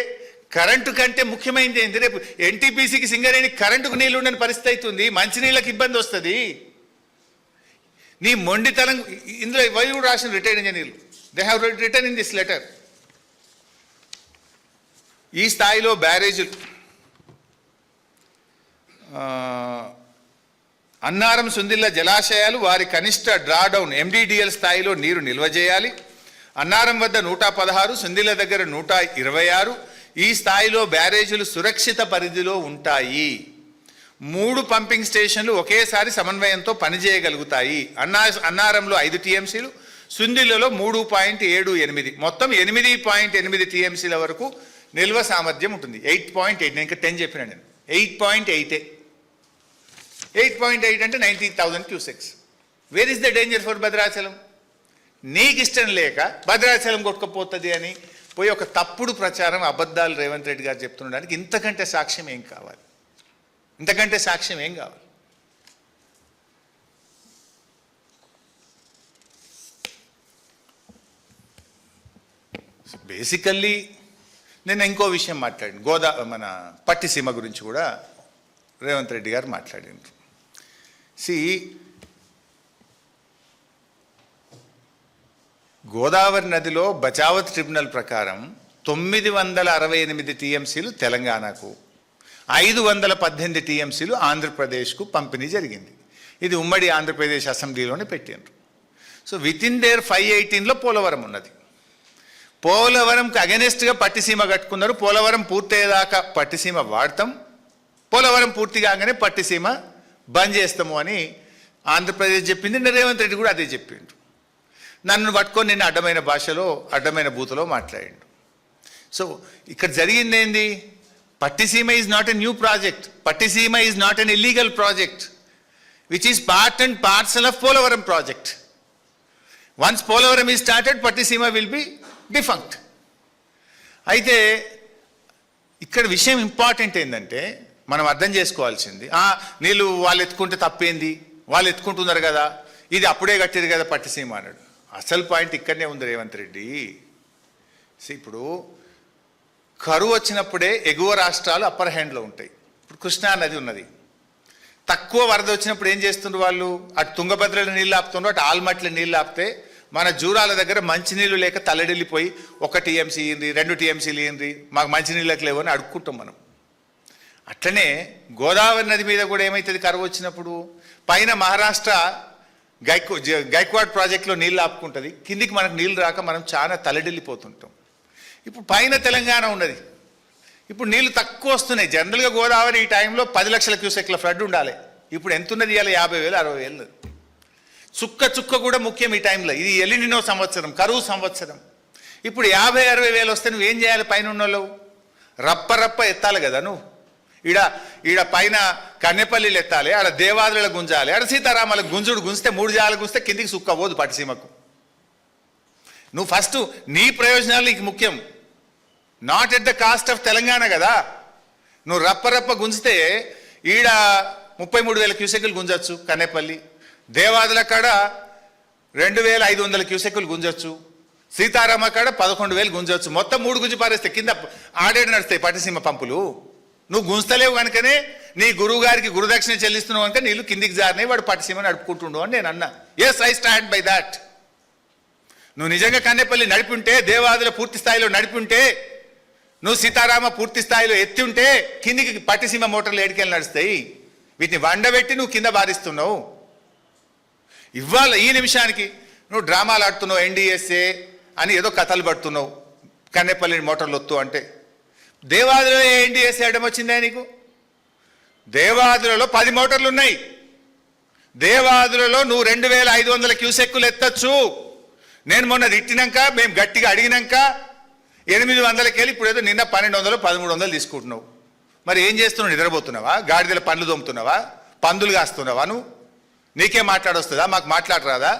కరెంటు కంటే ముఖ్యమైనది ఏంటి? రేపు ఎన్టీపీసీకి సింగరేణి కరెంటుకు నీళ్లు ఉండని పరిస్థితి అవుతుంది, మంచినీళ్ళకి ఇబ్బంది వస్తుంది. నీ మొండితనం ఇందులో వై కూడా రాసిన రిటైర్డ్ ఇంజనీర్లు, they have return in this letter. ఈ స్థాయిలో బ్యారేజీలు అన్నారం సుందిల్ల జలాశయాలు వారి కనిష్ట డ్రాడౌన్ MDDL స్థాయిలో నీరు నిల్వ చేయాలి. అన్నారం వద్ద 116, సుందిల్ల దగ్గర 126. ఈ స్థాయిలో బ్యారేజీలు సురక్షిత పరిధిలో ఉంటాయి. 3 పంపింగ్ స్టేషన్లు ఒకేసారి సమన్వయంతో పనిచేయగలుగుతాయి. అన్నారంలో 5 టీఎంసీలు, సుందిల్లలో 3.78, మొత్తం 8.8 టీఎంసీల వరకు నిల్వ సామర్థ్యం ఉంటుంది. 8.8, నేను ఇంకా 10 చెప్పినా నేను. 8.8 అంటే 90,000 cusecs. Where is the danger for Bhadrachalam? నీకు ఇష్టం లేక భద్రాచలం కొట్టుకుపోతుంది అని పోయి ఒక తప్పుడు ప్రచారం, అబద్ధాలు రేవంత్ రెడ్డి గారు చెప్తుండడానికి ఇంతకంటే సాక్ష్యం ఏం కావాలి? ఇంతకంటే సాక్ష్యం ఏం కావాలి? బేసికల్లీ నేను ఇంకో విషయం మాట్లాడింది, మన పట్టిసీమ గురించి కూడా రేవంత్ రెడ్డి గారు మాట్లాడిండ్రు. గోదావరి నదిలో బచావత్ ట్రిబ్యునల్ ప్రకారం 968 టీఎంసీలు తెలంగాణకు, 518 టీఎంసీలు ఆంధ్రప్రదేశ్కు పంపిణీ జరిగింది. ఇది ఉమ్మడి ఆంధ్రప్రదేశ్ అసెంబ్లీలోనే పెట్టిండ్రు. సో విత్ ఇన్ దేర్ 518లో పోలవరం ఉన్నది. పోలవరంకి అగెనెస్ట్గా పట్టిసీమ కట్టుకున్నారు. పోలవరం పూర్తయ్యేదాకా పట్టిసీమ వాడతాం, పోలవరం పూర్తి కాగానే పట్టిసీమ బంద్ చేస్తాము అని ఆంధ్రప్రదేశ్ చెప్పింది. రేవంత్ రెడ్డి కూడా అదే చెప్పిండు. నన్ను పట్టుకొని నిన్న అడ్డమైన భాషలో, అడ్డమైన బూతులో మాట్లాడిండు. సో ఇక్కడ జరిగింది ఏంది? Pattisima is not a new project. Pattisima is not an illegal project, which is part and parcel of Polavaram project. Once Polavaram is started, Pattisima will be defunct. అయితే ఇక్కడ విషయం ఇంపార్టెంట్ ఏంటంటే మనం అర్థం చేసుకోవాల్సింది, నీళ్ళు వాళ్ళు ఎత్తుకుంటే తప్పేంది, వాళ్ళు ఎత్తుకుంటున్నారు కదా, ఇది అప్పుడే కట్టిరు కదా పట్టిసీమ అన్నాడు. అసలు పాయింట్ ఇక్కడనే ఉంది రేవంత్ రెడ్డి. ఇప్పుడు కరువు వచ్చినప్పుడే ఎగువ రాష్ట్రాలు అప్పర్ హ్యాండ్లో ఉంటాయి. ఇప్పుడు కృష్ణా నది ఉన్నది, తక్కువ వరద వచ్చినప్పుడు ఏం చేస్తుండ్రు వాళ్ళు, అటు తుంగభద్రలో నీళ్ళు ఆపుతుండ్రు, అటు ఆల్మట్ల నీళ్ళు ఆపితే మన జూరాల దగ్గర మంచినీళ్ళు లేక తల్లడిల్లిపోయి 1 టీఎంసీ ఇయ్యండి, 2 టీఎంసీలు ఇయ్యండి, మాకు మంచినీళ్ళకి లేవు అని అడుక్కుంటాం మనం. అట్లనే గోదావరి నది మీద కూడా ఏమవుతుంది కరువు వచ్చినప్పుడు, పైన మహారాష్ట్ర గైక్వాడ్ ప్రాజెక్టులో నీళ్ళు ఆపుకుంటుంది, కిందికి మనకు నీళ్ళు రాక మనం చాలా తల్లడిల్లిపోతుంటాం. ఇప్పుడు పైన తెలంగాణ ఉన్నది, ఇప్పుడు నీళ్ళు తక్కువ వస్తున్నాయి. జనరల్గా గోదావరి ఈ టైంలో 10 లక్షల క్యూసెక్ల ఫ్లడ్ ఉండాలి, ఇప్పుడు ఎంత ఉన్నది, ఇవాళ 50,000 60,000. చుక్క చుక్క కూడా ముఖ్యం ఈ టైంలో. ఇది ఎలినినో సంవత్సరం, కరువు సంవత్సరం. ఇప్పుడు 50,000-60,000 వస్తే నువ్వేం చేయాలి? పైన ఉన్నోళ్ళు రప్ప ఎత్తాలి కదా. నువ్వు ఈడ పైన కన్నెపల్లిలు ఎత్తాలి, ఆడ దేవాదుల గుంజాలి, ఆడ సీతారామాల గుంజితే 3 జాలు గుంజితే కిందికి సుక్క పోదు పట్టిసీమకు. నువ్వు ఫస్ట్ నీ ప్రయోజనాలు నీకు ముఖ్యం, not at the cost of Telangana కదా. నువ్వు రప్ప గుంజితే ఈడ 33,000 క్యూసెక్కులు గుంజచ్చు కన్నెపల్లి, దేవాదుల కాడ 2,500 క్యూసెక్కులు గుంజచ్చు, సీతారామ కాడ 11,000 గుంజవచ్చు. మొత్తం 3 గుంజి పారేస్తే కింద ఆడేడు నడుస్తాయి పట్టిసీమ పంపులు. నువ్వు గుంజతలేవు కనుకనే నీ గురువు గారికి గురుదక్షిణ చెల్లిస్తున్నావు కనుక నీళ్ళు కిందికి జారినాయి, వాడు పట్టిసీమ నడుపుకుంటుండు అని నేను అన్నా. Yes, I stand by that. నువ్వు నిజంగా కన్నెపల్లి నడిపి ఉంటే, దేవాదుల పూర్తి స్థాయిలో నడిపి ఉంటే, నువ్వు సీతారామ పూర్తి స్థాయిలో ఎత్తి ఉంటే కిందికి పట్టిసీమ మోటార్లు ఏడికెళ్ళి నడుస్తాయి. వీటిని వండబెట్టి నువ్వు కింద బారిస్తున్నావు. ఇవాళ ఈ నిమిషానికి నువ్వు డ్రామాలు ఆడుతున్నావు, ఎన్డీఎస్ఏ అని ఏదో కథలు పడుతున్నావు, కన్నెపల్లి మోటార్లు వత్తు అంటే. దేవాదులలో ఎన్డీఎస్ఏ అడ్డం వచ్చిందా నీకు? దేవాదులలో 10 మోటార్లు ఉన్నాయి. దేవాదులలో నువ్వు 2,500 క్యూసెక్కులు ఎత్తచ్చు. నేను మొన్న తిట్టినాక, మేము గట్టిగా అడిగినాక 800 వెళ్ళి ఇప్పుడు ఏదో నిన్న 1,200 1,300 తీసుకుంటున్నావు. మరి ఏం చేస్తున్నావు? నిద్రపోతున్నావా? గాడిదల పండ్లు దొమ్ముతున్నావా? పందులు కాస్తున్నావా? నువ్వు నీకే మాట్లాడొస్తుందా? మాకు మాట్లాడరాదా?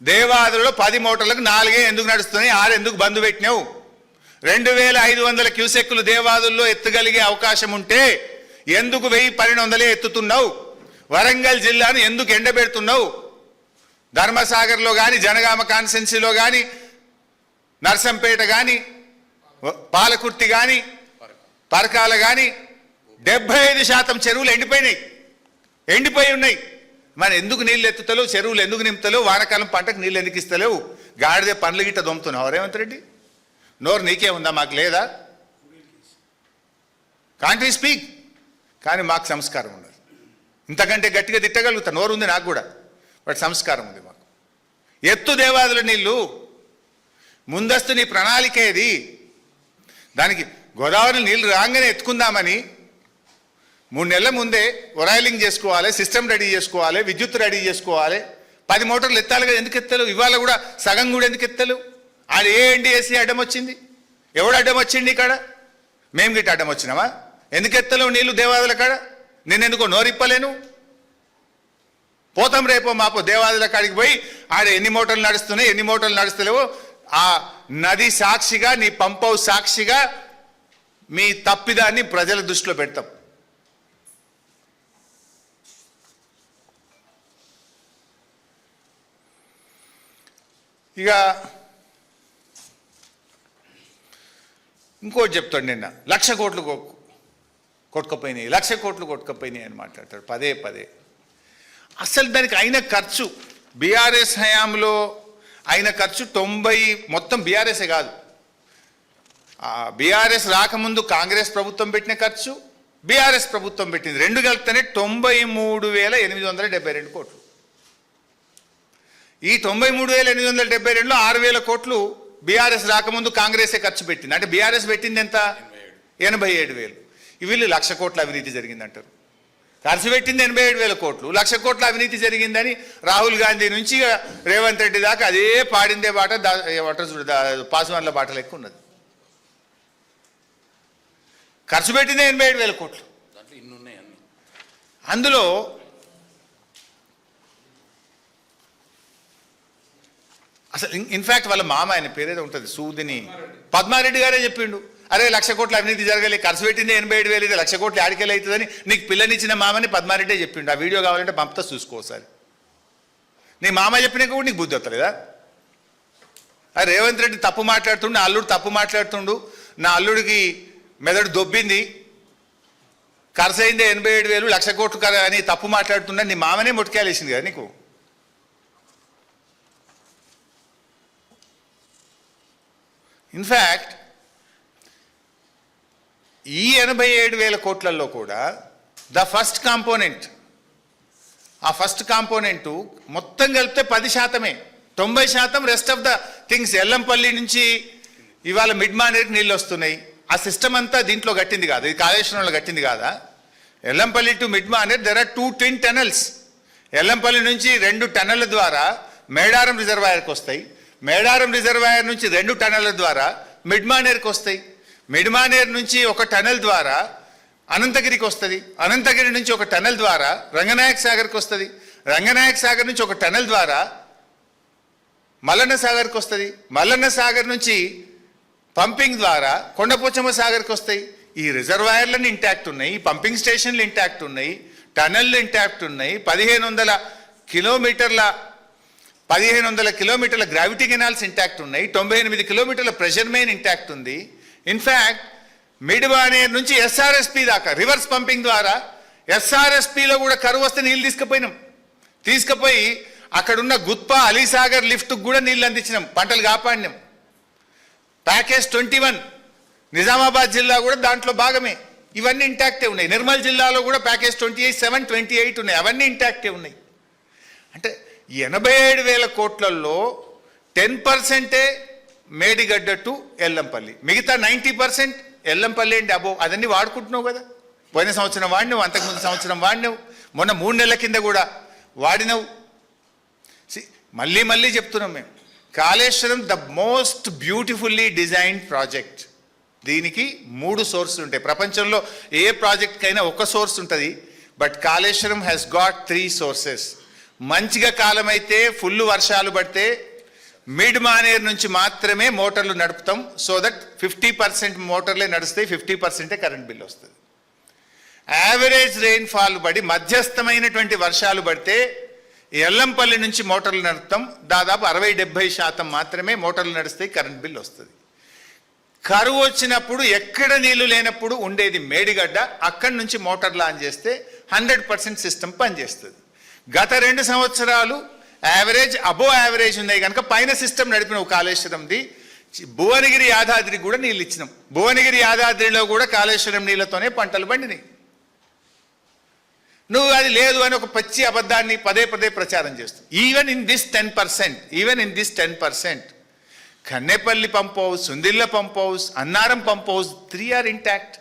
దేవాదులలో 10 మోటార్లకు 4 ఎందుకు నడుస్తున్నాయి, 6 ఎందుకు బంద్ పెట్టినావు? 2,500 క్యూసెక్కులు దేవాదుల్లో ఎత్తగలిగే అవకాశం ఉంటే ఎందుకు 1,000-1,200 ఎత్తుతున్నావు? వరంగల్ జిల్లాను ఎందుకు ఎండబెడుతున్నావు? ధర్మసాగర్లో కానీ, జనగామ కాన్స్టెన్సీలో కానీ, నర్సంపేట కానీ, పాలకుర్తి కానీ, పరకాల కానీ 75% చెరువులు ఎండిపోయి ఉన్నాయి. మరి ఎందుకు నీళ్ళు ఎత్తుతలేవు? చెరువులు ఎందుకు నింపుతలేవు? వానకాలం పంటకు నీళ్ళు ఎందుకు ఇస్తలేవు? గాడిదే పండ్లు గిట్ట దొమ్ముతున్నావు రేవంత్ రెడ్డి. నోరు నీకే ఉందా? మాకు లేదా? Can't we speak? కానీ మాకు సంస్కారం ఉండదు. ఇంతకంటే గట్టిగా తిట్టగలుగుతా, నోరు ఉంది నాకు కూడా, బట్ సంస్కారం ఉంది మాకు. ఎత్తు దేవాదుల నీళ్ళు, ముందస్తు నీ ప్రణాళిక ఏది? దానికి గోదావరి నీళ్ళు రాగానే ఎత్తుకుందామని 3 నెలల ముందే ఒరాయిలింగ్ చేసుకోవాలి, సిస్టమ్ రెడీ చేసుకోవాలి, విద్యుత్ రెడీ చేసుకోవాలి. 10 మోటార్లు ఎత్తాలి కదా, ఎందుకు ఎత్తలేవు? ఇవాళ కూడా సగం కూడా ఎందుకు ఎత్తలేవు? ఆడ ఏ ఎన్డీఎస్సీ అడ్డం వచ్చింది? ఎవడు అడ్డం వచ్చింది? ఇక్కడ మేము గిట్ట అడ్డం వచ్చినామా? ఎందుకు ఎత్తలేవు నీళ్ళు దేవాదుల కాడ? నేనెందుకో నోరిప్పలేను. పోతాం రేపో మాపో దేవాదుల కాడికి పోయి ఆడ ఎన్ని మోటార్లు నడుస్తున్నాయి, ఎన్ని మోటార్లు నడుస్తలేవో ఆ నది సాక్షిగా, నీ పంప్ హౌస్ సాక్షిగా మీ తప్పిదాన్ని ప్రజల దృష్టిలో పెడతాం. ఇక ఇంకోటి చెప్తాడు, నిన్న 1,00,000 కోట్లు కొట్టుకపోయినాయి, 1,00,000 కోట్లు కొట్టుకపోయినాయి అని మాట్లాడతాడు పదే. అసలు దానికి అయిన ఖర్చు, బీఆర్ఎస్ హయాంలో అయిన ఖర్చు 90, మొత్తం బీఆర్ఎస్ఏ కాదు, బీఆర్ఎస్ రాకముందు కాంగ్రెస్ ప్రభుత్వం పెట్టిన ఖర్చు, బీఆర్ఎస్ ప్రభుత్వం పెట్టింది, 2 కలిపితేనే 93,872 కోట్లు. ఈ 93,872లో 6,000 కోట్లు బీఆర్ఎస్ రాకముందు కాంగ్రెసే ఖర్చు పెట్టింది. అంటే బీఆర్ఎస్ పెట్టింది ఎంత? 87,000. వీళ్ళు 1,00,000 కోట్ల అవినీతి జరిగిందంటారు. ఖర్చు పెట్టింది 87,000 కోట్లు, 1,00,000 కోట్ల అవినీతి జరిగిందని రాహుల్ గాంధీ నుంచి రేవంత్ రెడ్డి దాకా అదే పాడిందే బాట, పాస్వాన్ల బాటలు ఎక్కువ ఉన్నది. ఖర్చు పెట్టిందే 87,000 కోట్లు. దాంట్లో ఇన్ని ఉన్నాయి అన్ని. అందులో అసలు ఇన్ఫ్యాక్ట్ వాళ్ళ మామ ఆయన పేరేదో ఉంటుంది సూదిని పద్మారెడ్డి గారే చెప్పిండు, అరే 1,00,000 కోట్ల అవినీతి జరగాలి, ఖర్చు పెట్టింది 87,000, 1,00,000 కోట్లు ఆడికెళ్ళి అవుతుందని నీకు పిల్లనిచ్చిన మామని పద్మారెడ్డే చెప్పిండు. ఆ వీడియో కావాలంటే పంపుతా చూసుకోసారి. నీ మామ చెప్పినాక కూడా నీకు బుద్ధి వస్తలేదా? అరే రేవంత్ రెడ్డి తప్పు మాట్లాడుతుండు, నా అల్లుడు తప్పు మాట్లాడుతుండు, నా అల్లుడికి మెదడు దొబ్బింది, ఖర్చు అయిందే 87,000, 1,00,000 కోట్లు అని తప్పు మాట్లాడుతుండ నీ మామనే ముట్టుకేలేసింది కదా నీకు. ఇన్ఫ్యాక్ట్ ఈ 87,000 కోట్లలో కూడా ద ఫస్ట్ కాంపోనెంట్, ఆ ఫస్ట్ కాంపోనెంటు మొత్తం కలిపితే 10%, 90% rest of the things. Yellampalli నుంచి ఇవాళ మిడ్ మానేర్కి నీళ్ళు వస్తున్నాయి, ఆ సిస్టమ్ అంతా దీంట్లో కట్టింది కాదు, ఇది కాళేశ్వరంలో కట్టింది కాదా? Yellampalli to mid Manair there are 2 twin tunnels. Yellampalli నుంచి 2 టన్నెళ్ల ద్వారా మేడారం రిజర్వాయర్కి వస్తాయి, మేడారం రిజర్వాయర్ నుంచి 2 టన్నెళ్ల ద్వారా మిడ్ మానేర్కి వస్తాయి, మిడ్ మానేర్ నుంచి 1 టన్నెల్ ద్వారా అనంతగిరికి వస్తుంది, అనంతగిరి నుంచి 1 టన్నెల్ ద్వారా రంగనాయక సాగర్కి వస్తుంది, రంగనాయక సాగర్ నుంచి 1 టన్నెల్ ద్వారా మల్లన్న సాగర్కి వస్తుంది, మల్లన్న సాగర్ నుంచి పంపింగ్ ద్వారా కొండపోచమ్మ సాగర్కి వస్తాయి. ఈ రిజర్వాయర్లన్నీ ఇంటాక్ట్ ఉన్నాయి, ఈ పంపింగ్ స్టేషన్లు ఇంటాక్ట్ ఉన్నాయి, టన్నెళ్ళు ఇంటాక్ట్ ఉన్నాయి, 1,500 కిలోమీటర్ల గ్రావిటీ కెనాల్స్ ఇంటాక్ట్ ఉన్నాయి, 98 కిలోమీటర్ల ప్రెషర్ మెయిన్ ఇంటాక్ట్ ఉంది. ఇన్ఫ్యాక్ట్ మిడ్ మానేర్ నుంచి ఎస్ఆర్ఎస్పి దాకా రివర్స్ పంపింగ్ ద్వారా ఎస్ఆర్ఎస్పిలో కూడా కరువు వస్తే నీళ్ళు తీసుకుపోయి అక్కడున్న గుత్పా అలీసాగర్ లిఫ్ట్కి కూడా నీళ్ళు అందించినాం, పంటలు కాపాడినాం. ప్యాకేజ్ 21 నిజామాబాద్ జిల్లా కూడా దాంట్లో భాగమే. ఇవన్నీ ఇంటాక్టే ఉన్నాయి. నిర్మల్ జిల్లాలో కూడా ప్యాకేజ్ 27, 28 ఉన్నాయి, అవన్నీ ఇంటాక్టే ఉన్నాయి. అంటే 87,000 కోట్లలో 10% మేడిగడ్డ టు ఎల్లంపల్లి, మిగతా 90% ఎల్లంపల్లి అండి. అబో అదన్నీ వాడుకుంటున్నావు కదా, పోయిన సంవత్సరం వాడినావు, అంతకుముందు సంవత్సరం వాడినావు, మొన్న 3 నెలల కింద కూడా వాడినావు. మళ్ళీ చెప్తున్నాం మేము, Kaleshwaram the most beautifully designed project. దీనికి 3 సోర్సులు ఉంటాయి. ప్రపంచంలో ఏ ప్రాజెక్ట్కైనా ఒక సోర్స్ ఉంటుంది, but Kaleshwaram has got 3 sources. మంచిగా కాలం అయితే ఫుల్ వర్షాలు పడితే మిడ్ మానేర్ నుంచి మాత్రమే మోటార్లు నడుపుతాం, సో దట్ 50% మోటార్లే నడుస్తాయి, 50% కరెంట్ బిల్ వస్తుంది. యావరేజ్ రెయిన్ఫాల్ పడి మధ్యస్థమైనటువంటి వర్షాలు పడితే ఎల్లంపల్లి నుంచి మోటార్లు నడుపుతాం, దాదాపు 60-70% మాత్రమే మోటార్లు నడుస్తాయి, కరెంట్ బిల్ వస్తుంది. కరువు వచ్చినప్పుడు ఎక్కడ నీళ్లు లేనప్పుడు ఉండేది మేడిగడ్డ, అక్కడి నుంచి మోటార్లు ఆన్ చేస్తే 100% సిస్టమ్ పనిచేస్తుంది. గత 2 సంవత్సరాలు అబో యావరేజ్ ఉన్నాయి కనుక పైన సిస్టమ్ నడిపినావు కాళేశ్వరంది. భువనగిరి యాదాద్రికి కూడా నీళ్ళు ఇచ్చినాం, భువనగిరి యాదాద్రిలో కూడా కాళేశ్వరం నీళ్లతోనే పంటలు పండినాయి. నువ్వు అది లేదు అని ఒక పచ్చి అబద్ధాన్ని పదే ప్రచారం చేస్తావు. Even in this 10%, Kannepalli pump house, Sundilla pump house, Annaram pump house 3 are intact.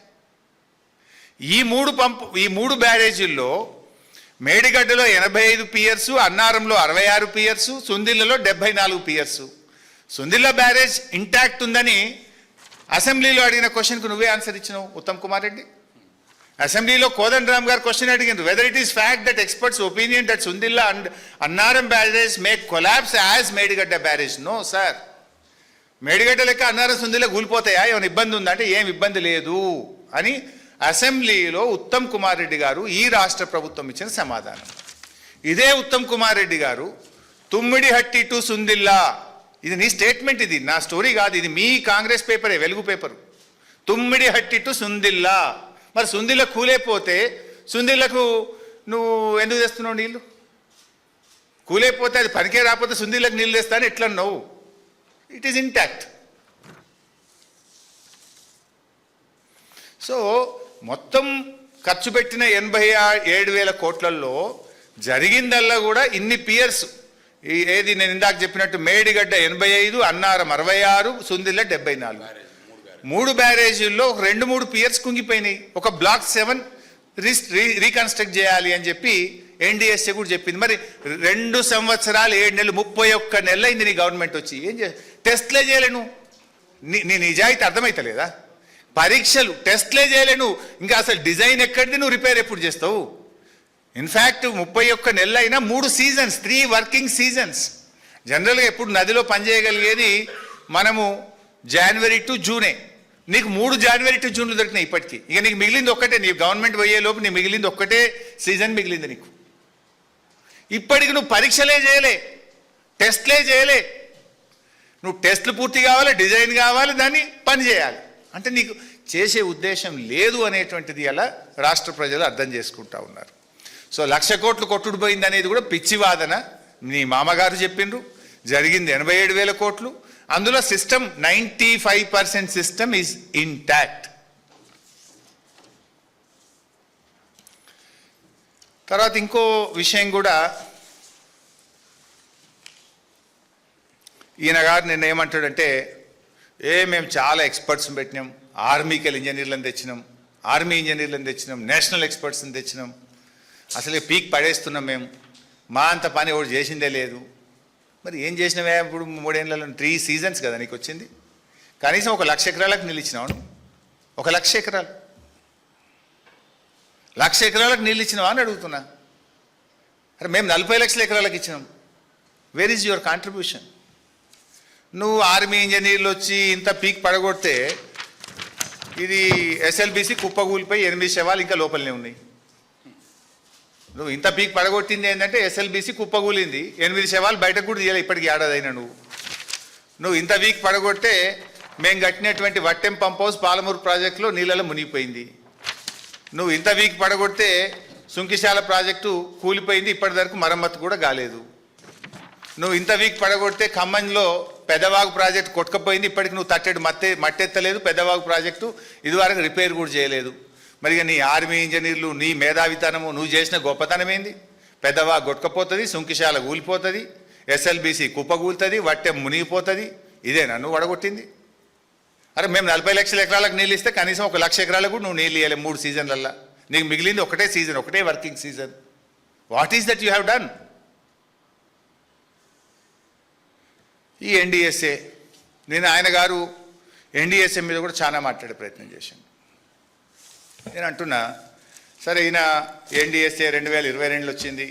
ఈ 3 బ్యారేజీల్లో మేడిగడ్డలో 85 పియర్సు, అన్నారంలో 66 పియర్సు, సుందిల్లలో 74 పియర్సు. సుందిల్ల బ్యారేజ్ ఇంటాక్ట్ ఉందని అసెంబ్లీలో అడిగిన క్వశ్చన్కు నువ్వే ఆన్సర్ ఇచ్చినావు ఉత్తమ్ కుమార్ రెడ్డి. అసెంబ్లీలో కోదండరామ్ గారు క్వశ్చన్ అడిగింది, whether it is fact that experts opinion that Sundilla and Annaram barrage may collapse as Medigadda barrage. No sir, Medigadda లెక్క అన్నారం సుందిల్ల కూలిపోతాయా, ఏమైనా ఇబ్బంది ఉందా అంటే ఏం ఇబ్బంది లేదు అని అసెంబ్లీలో ఉత్తమ్ కుమార్ రెడ్డి గారు ఈ రాష్ట్ర ప్రభుత్వం ఇచ్చిన సమాధానం. ఇదే ఉత్తమ్ కుమార్ రెడ్డి గారు తుమ్మిడిహట్టి టు సుందిల్లా, ఇది నీ స్టేట్మెంట్, ఇది నా స్టోరీ కాదు, ఇది మీ కాంగ్రెస్ పేపరే, వెలుగు పేపరు. తుమ్మిడిహట్టి టు సుందిల్లా, మరి సుందిల్ల కూలైపోతే సుందిల్లకు నువ్వు ఎందుకు తెస్తున్నావు నీళ్ళు? కూలైపోతే అది పనికే రాకపోతే సుందిల్లకు నీళ్ళు తెస్తాను ఎట్లా అన్నావు? It is intact. సో మొత్తం ఖర్చు పెట్టిన 87,000 కోట్లలో జరిగిందల్లా కూడా ఇన్ని పియర్స్, ఏది నేను ఇందాక చెప్పినట్టు మేడిగడ్డ 85, అన్నారం 66, సుందిల్ల 74. 3 బ్యారేజీల్లో 2-3 పియర్స్ కుంగిపోయినాయి. ఒక బ్లాక్ 7 రీకన్స్ట్రక్ట్ చేయాలి అని చెప్పి ఎన్డీఎస్ఏ కూడా చెప్పింది. మరి 2 సంవత్సరాలు 7 నెలలు 31 నెలలు అయింది నీ గవర్నమెంట్ వచ్చి, ఏం టెస్ట్లే చేయలేను. నీ నిజాయితీ అర్థమైతలేదా? పరీక్షలు టెస్ట్లే చేయలే నువ్వు, ఇంకా అసలు డిజైన్ ఎక్కడిది, నువ్వు రిపేర్ ఎప్పుడు చేస్తావు? ఇన్ఫ్యాక్ట్ 31 నెలలు అయినా 3 సీజన్స్, 3 వర్కింగ్ సీజన్స్. జనరల్గా ఎప్పుడు నదిలో పనిచేయగలిగేది మనము జనవరి టు జూనే. నీకు 3 జనవరి టు జూన్లు దొరికినాయి ఇప్పటికీ. ఇక నీకు మిగిలింది ఒక్కటే, నీ గవర్నమెంట్ పోయే లోపు నీకు మిగిలింది ఒక్కటే సీజన్ మిగిలింది నీకు. ఇప్పటికి నువ్వు పరీక్షలే చేయలే, టెస్ట్లే చేయలే. నువ్వు టెస్ట్లు పూర్తి కావాలి, డిజైన్ కావాలి, దాన్ని పని చేయాలి. అంటే నీకు చేసే ఉద్దేశం లేదు అనేటువంటిది అలా రాష్ట్ర ప్రజలు అర్థం చేసుకుంటా ఉన్నారు. సో 1,00,000 కోట్లు కొట్టుడు పోయింది అనేది కూడా పిచ్చి వాదన. నీ మామగారు చెప్పిండ్రు, జరిగింది 87,000 కోట్లు. అందులో సిస్టమ్ 95% సిస్టమ్ ఈజ్ ఇంటాక్ట్. తర్వాత ఇంకో విషయం కూడా, ఈయన గారు నిన్న ఏమంటాడంటే, మేము చాలా ఎక్స్పర్ట్స్ని పెట్టినాం, ఆర్మీకెళ్ళి ఇంజనీర్లను తెచ్చినాం, ఆర్మీ ఇంజనీర్లను తెచ్చినాం, నేషనల్ ఎక్స్పర్ట్స్ని తెచ్చినాం, అసలే పీక్ పడేస్తున్నాం మేము, మా అంత పని ఎవరు చేసిందే లేదు. మరి ఏం చేసినవే ఇప్పుడు 3 ఏళ్లలో? 3 సీజన్స్ కదా నీకు వచ్చింది. కనీసం 1,00,000 ఎకరాలకు నిలిచినావు, 1,00,000 ఎకరాలు, 1,00,000 ఎకరాలకు నీళ్ళు ఇచ్చినావా అని అడుగుతున్నా. అరే మేము 40 లక్షల ఎకరాలకు ఇచ్చినాం. Where is your contribution? నువ్వు ఆర్మీ ఇంజనీర్లు వచ్చి ఇంత పీక్ పడగొడితే ఇది ఎస్ఎల్బిసి కుప్పగూలిపోయి 8 శవాలు ఇంకా లోపలనే ఉన్నాయి. నువ్వు ఇంత పీక్ పడగొట్టింది ఏంటంటే ఎస్ఎల్బిసి కుప్పగూలింది, 8 శవాలు బయటకు కూడా తీయాలి ఇప్పటికి ఏడాదైనా. నువ్వు ఇంత వీక్ పడగొట్టే మేము కట్టినటువంటి వట్టెం పంప్ హౌస్ పాలమూరు ప్రాజెక్టులో నీళ్ళలో మునిగిపోయింది. నువ్వు ఇంత వీక్ పడగొడితే సుంకిశాల ప్రాజెక్టు కూలిపోయింది, ఇప్పటి వరకు మరమ్మతు కూడా కాలేదు. నువ్వు ఇంత వీక్ పడగొడితే ఖమ్మంలో పెద్దవాగు ప్రాజెక్టు కొట్టుకపోయింది, ఇప్పటికి నువ్వు తట్టెడు మట్టెత్తలేదు, పెద్దవాగు ప్రాజెక్టు ఇదివరకు రిపేర్ కూడా చేయలేదు. మరి నీ ఆర్మీ ఇంజనీర్లు, నీ మేధావితనము, నువ్వు చేసిన గొప్పతనం ఏంది? పెద్దవాగు కొట్టుకపోతుంది, సుంకిశాల కూలిపోతుంది, ఎస్ఎల్బిసి కుప్పగూలుతుంది, వట్టెం మునిగిపోతుంది. ఇదేనా నువ్వు వడగొట్టింది? అరే మేము 40 లక్షల ఎకరాలకు నీళ్ళు ఇస్తే కనీసం 1,00,000 ఎకరాలకు కూడా నువ్వు నీళ్ళు ఇవ్వలేవు 3 సీజన్లల్లో. నీకు మిగిలింది ఒకటే సీజన్, ఒకటే working season. What is that you have done? ఈ ఎన్డిఎస్ఏ, నేను ఆయన గారు ఎన్డిఎస్ఏ మీద కూడా చాలా మాట్లాడే ప్రయత్నం చేశాను. నేను అంటున్నా, సరే ఈయన ఎన్డిఎస్ఏ 2022 వచ్చింది,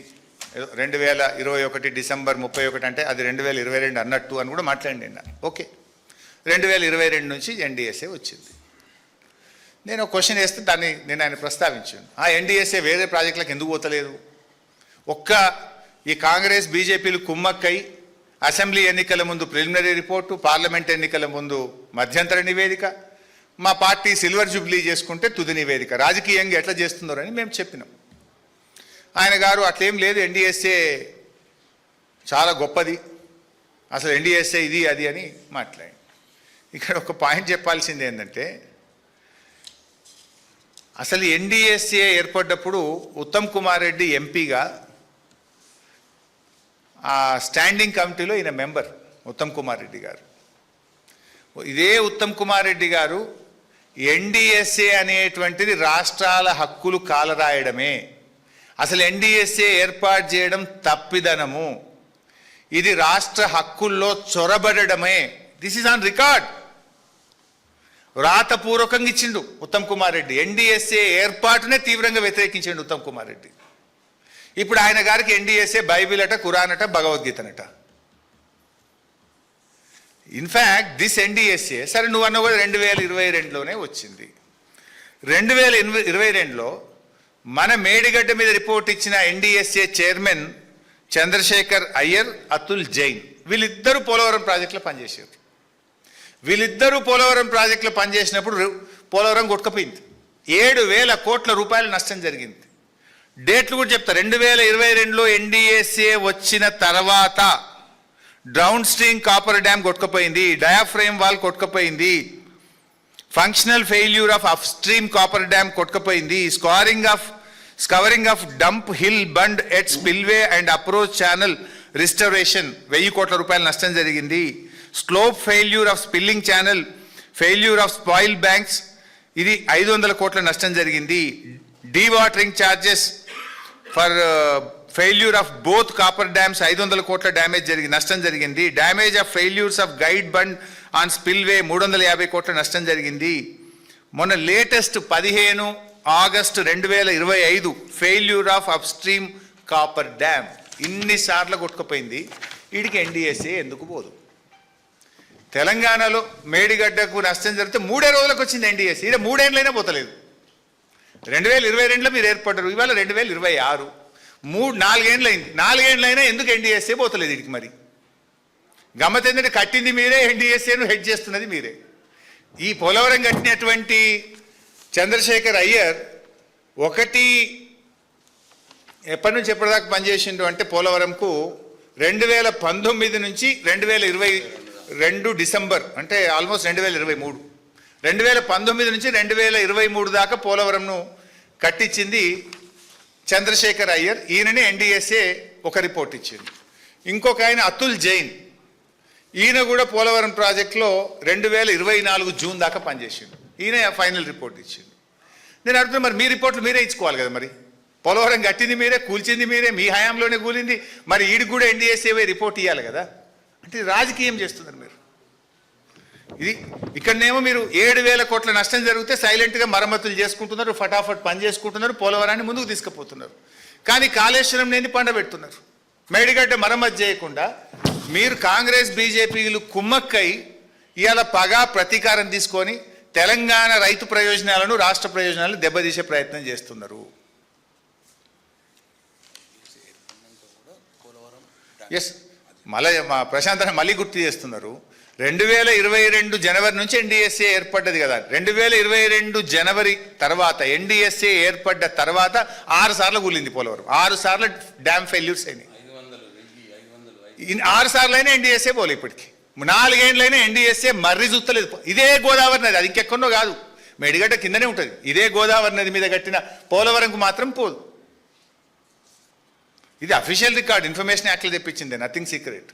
2021 డిసెంబర్ 31 అంటే అది 2022 అన్నట్టు అని కూడా మాట్లాడి నిన్న. ఓకే, 2022 నుంచి ఎన్డిఎస్ఏ వచ్చింది. నేను ఒక క్వశ్చన్ వేస్తే దాన్ని నేను ఆయన ప్రస్తావించాను. ఆ ఎన్డిఎస్ఏ వేరే ప్రాజెక్టులకు ఎందుకు పోతలేదు? ఈ కాంగ్రెస్ బీజేపీలు కుమ్మక్కై అసెంబ్లీ ఎన్నికల ముందు ప్రిలిమినరీ రిపోర్టు, పార్లమెంట్ ఎన్నికల ముందు మధ్యంతర నివేదిక, మా పార్టీ సిల్వర్ జూబ్లీ చేసుకుంటే తుది నివేదిక, రాజకీయంగా ఎట్లా చేస్తుందో అని మేము చెప్పినాం. ఆయన గారు అట్లేం లేదు, ఎన్డిఎస్ఏ చాలా గొప్పది, అసలు ఎన్డిఎస్ఏ ఇది అది అని మాట్లాడి. ఇక్కడ ఒక పాయింట్ చెప్పాల్సింది ఏంటంటే, అసలు ఎన్డిఎస్ఏ ఏర్పడ్డప్పుడు ఉత్తమ్ కుమార్ రెడ్డి ఎంపీగా ఆ స్టాండింగ్ కమిటీలో ఈయన మెంబర్ ఉత్తమ్ కుమార్ రెడ్డి గారు. ఇదే ఉత్తమ్ కుమార్ రెడ్డి గారు ఎన్డిఎస్ఏ అనేటువంటిది రాష్ట్రాల హక్కులు కాలరాయడమే, అసలు ఎన్డిఎస్ఏ ఏర్పాటు చేయడం తప్పిదనము, ఇది రాష్ట్ర హక్కుల్లో చొరబడమే, దిస్ ఈజ్ ఆన్ రికార్డ్. వ్రాతపూర్వకంగా ఇచ్చిండు ఉత్తమ్ కుమార్ రెడ్డి. ఎన్డిఎస్ఏ ఏర్పాటునే తీవ్రంగా వ్యతిరేకించిండు ఉత్తమ్ కుమార్ రెడ్డి. ఇప్పుడు ఆయన గారికి ఎన్డిఎస్ఏ బైబిల్ అట, ఖురాన్ అట, భగవద్గీతనట. ఇన్ఫ్యాక్ట్ దిస్ ఎన్డిఎస్ఏ, సరే నువ్వు అన్న కూడా 2022లోనే వచ్చింది. 2022లో మన మేడిగడ్డ మీద రిపోర్ట్ ఇచ్చిన ఎన్డిఎస్ఏ చైర్మన్ చంద్రశేఖర్ అయ్యర్, అతుల్ జైన్, వీళ్ళిద్దరూ పోలవరం ప్రాజెక్టులో పనిచేశారు. వీళ్ళిద్దరూ పోలవరం ప్రాజెక్టులో పనిచేసినప్పుడు పోలవరం కొట్టుకపోయింది, 7,000 కోట్ల రూపాయల నష్టం జరిగింది. డేట్లు కూడా చెప్తా. 2022లో ఎన్డిఎస్ఏ వచ్చిన తర్వాత డౌన్ స్ట్రీమ్ కాపర్ డ్యామ్ కొట్టుకుపోయింది, డయాఫ్రేమ్ వాల్ కొట్టుకుపోయింది, functional failure of upstream coffer dam కొట్టుకుపోయింది, scouring of dump hill bund at spillway and approach channel restoration 1000 కోట్ల రూపాయల నష్టం జరిగింది, slope failure of spilling channel, failure of spoil banks, ఇది 500 కోట్ల నష్టం జరిగింది, dewatering charges for failure of both coffer dams 500 కోట్ల నష్టం జరిగింది, damage of failures of guide bund on spillway 350 కోట్ల నష్టం జరిగింది, మొన్న latest 15 August 2025 failure of upstream copper dam ఇన్నిసార్లు కొట్టుకుపోయింది. వీడికి ఎన్డీఎస్ఏ ఎందుకు పోదు? తెలంగాణలో మేడిగడ్డకు నష్టం జరిగితే 3 రోజులకు వచ్చింది ఎన్డీఎస్ఏ. ఇది 3 ఏళ్ళైనా పోతలేదు. 2022లో మీరు ఏర్పడ్డారు, ఇవాళ 2026, 4 ఏళ్ళైంది. 4 ఏళ్ళైనా ఎందుకు ఎన్డీఎస్ఏ పోతలేదు వీడికి? మరి గమ్మత్ ఏంటంటే కట్టింది మీరే, ఎన్డీఎస్ఏను హెడ్ చేస్తున్నది మీరే. ఈ పోలవరం కట్టినటువంటి చంద్రశేఖర్ అయ్యర్ ఎప్పటి నుంచి ఎప్పటిదాకా పనిచేసిండు అంటే పోలవరంకు 2019 నుంచి 2022 డిసెంబర్, అంటే ఆల్మోస్ట్ 2023, 2019 నుంచి 2023 దాకా పోలవరంను కట్టించింది చంద్రశేఖర్ అయ్యర్. ఈయననే ఎన్డీఎస్ఏ ఒక రిపోర్ట్ ఇచ్చింది. ఇంకొక ఆయన అతుల్ జైన్, ఈయన కూడా పోలవరం ప్రాజెక్టులో 2024 జూన్ దాకా పనిచేసిండు. ఈయన ఫైనల్ రిపోర్ట్ ఇచ్చిండు. నేను అడుగుతున్నా, మరి మీ రిపోర్ట్లు మీరే ఇచ్చుకోవాలి కదా. మరి పోలవరం కట్టింది మీరే, కూల్చింది మీరే, మీ హయాంలోనే కూలింది. మరి ఈడికి కూడా ఎన్డీఎస్ఏ రిపోర్ట్ ఇవ్వాలి కదా. అంటే రాజకీయం చేస్తున్నారు మీరు. ఇది ఇక్కడనేమో మీరు 7,000 కోట్ల నష్టం జరిగితే సైలెంట్గా మరమ్మతులు చేసుకుంటున్నారు, ఫటాఫట్ పని చేసుకుంటున్నారు, పోలవరాన్ని ముందుకు తీసుకుపోతున్నారు. కానీ కాళేశ్వరం నేని పండబెడుతున్నారు. మేడిగడ్డ మరమ్మతు చేయకుండా మీరు కాంగ్రెస్ బీజేపీలు కుమ్మక్కై ఇవాళ పగా ప్రతీకారం తీసుకొని తెలంగాణ రైతు ప్రయోజనాలను, రాష్ట్ర ప్రయోజనాలను దెబ్బతీసే ప్రయత్నం చేస్తున్నారు. ఎస్, మళ్ళీ మా ప్రశాంత్ మళ్ళీ గుర్తు చేస్తున్నారు. 2022 జనవరి నుంచి ఎన్డీఎస్ఏ ఏర్పడ్డది కదా. 2022 జనవరి తర్వాత ఎన్డీఎస్ఏ ఏర్పడ్డ తర్వాత 6 సార్లు కూలింది పోలవరం. 6 సార్లు డ్యామ్ ఫెయిల్యూర్స్ అయినాయి. 6 సార్లు అయినా ఎన్డీఎస్ఏ పోలే. ఇప్పటికి 4 ఏళ్ళైనా ఎన్డీఎస్ఏ మర్రి చూస్తలేదు. ఇదే గోదావరి నది, అది ఇంకెక్కడో కాదు, మేడిగడ్డ కిందనే ఉంటుంది. ఇదే గోదావరి నది మీద కట్టిన పోలవరంకు మాత్రం పోదు. ఇది అఫీషియల్ రికార్డ్, ఇన్ఫర్మేషన్ యాక్ట్లో తెప్పించింది, నథింగ్ సీక్రెట్.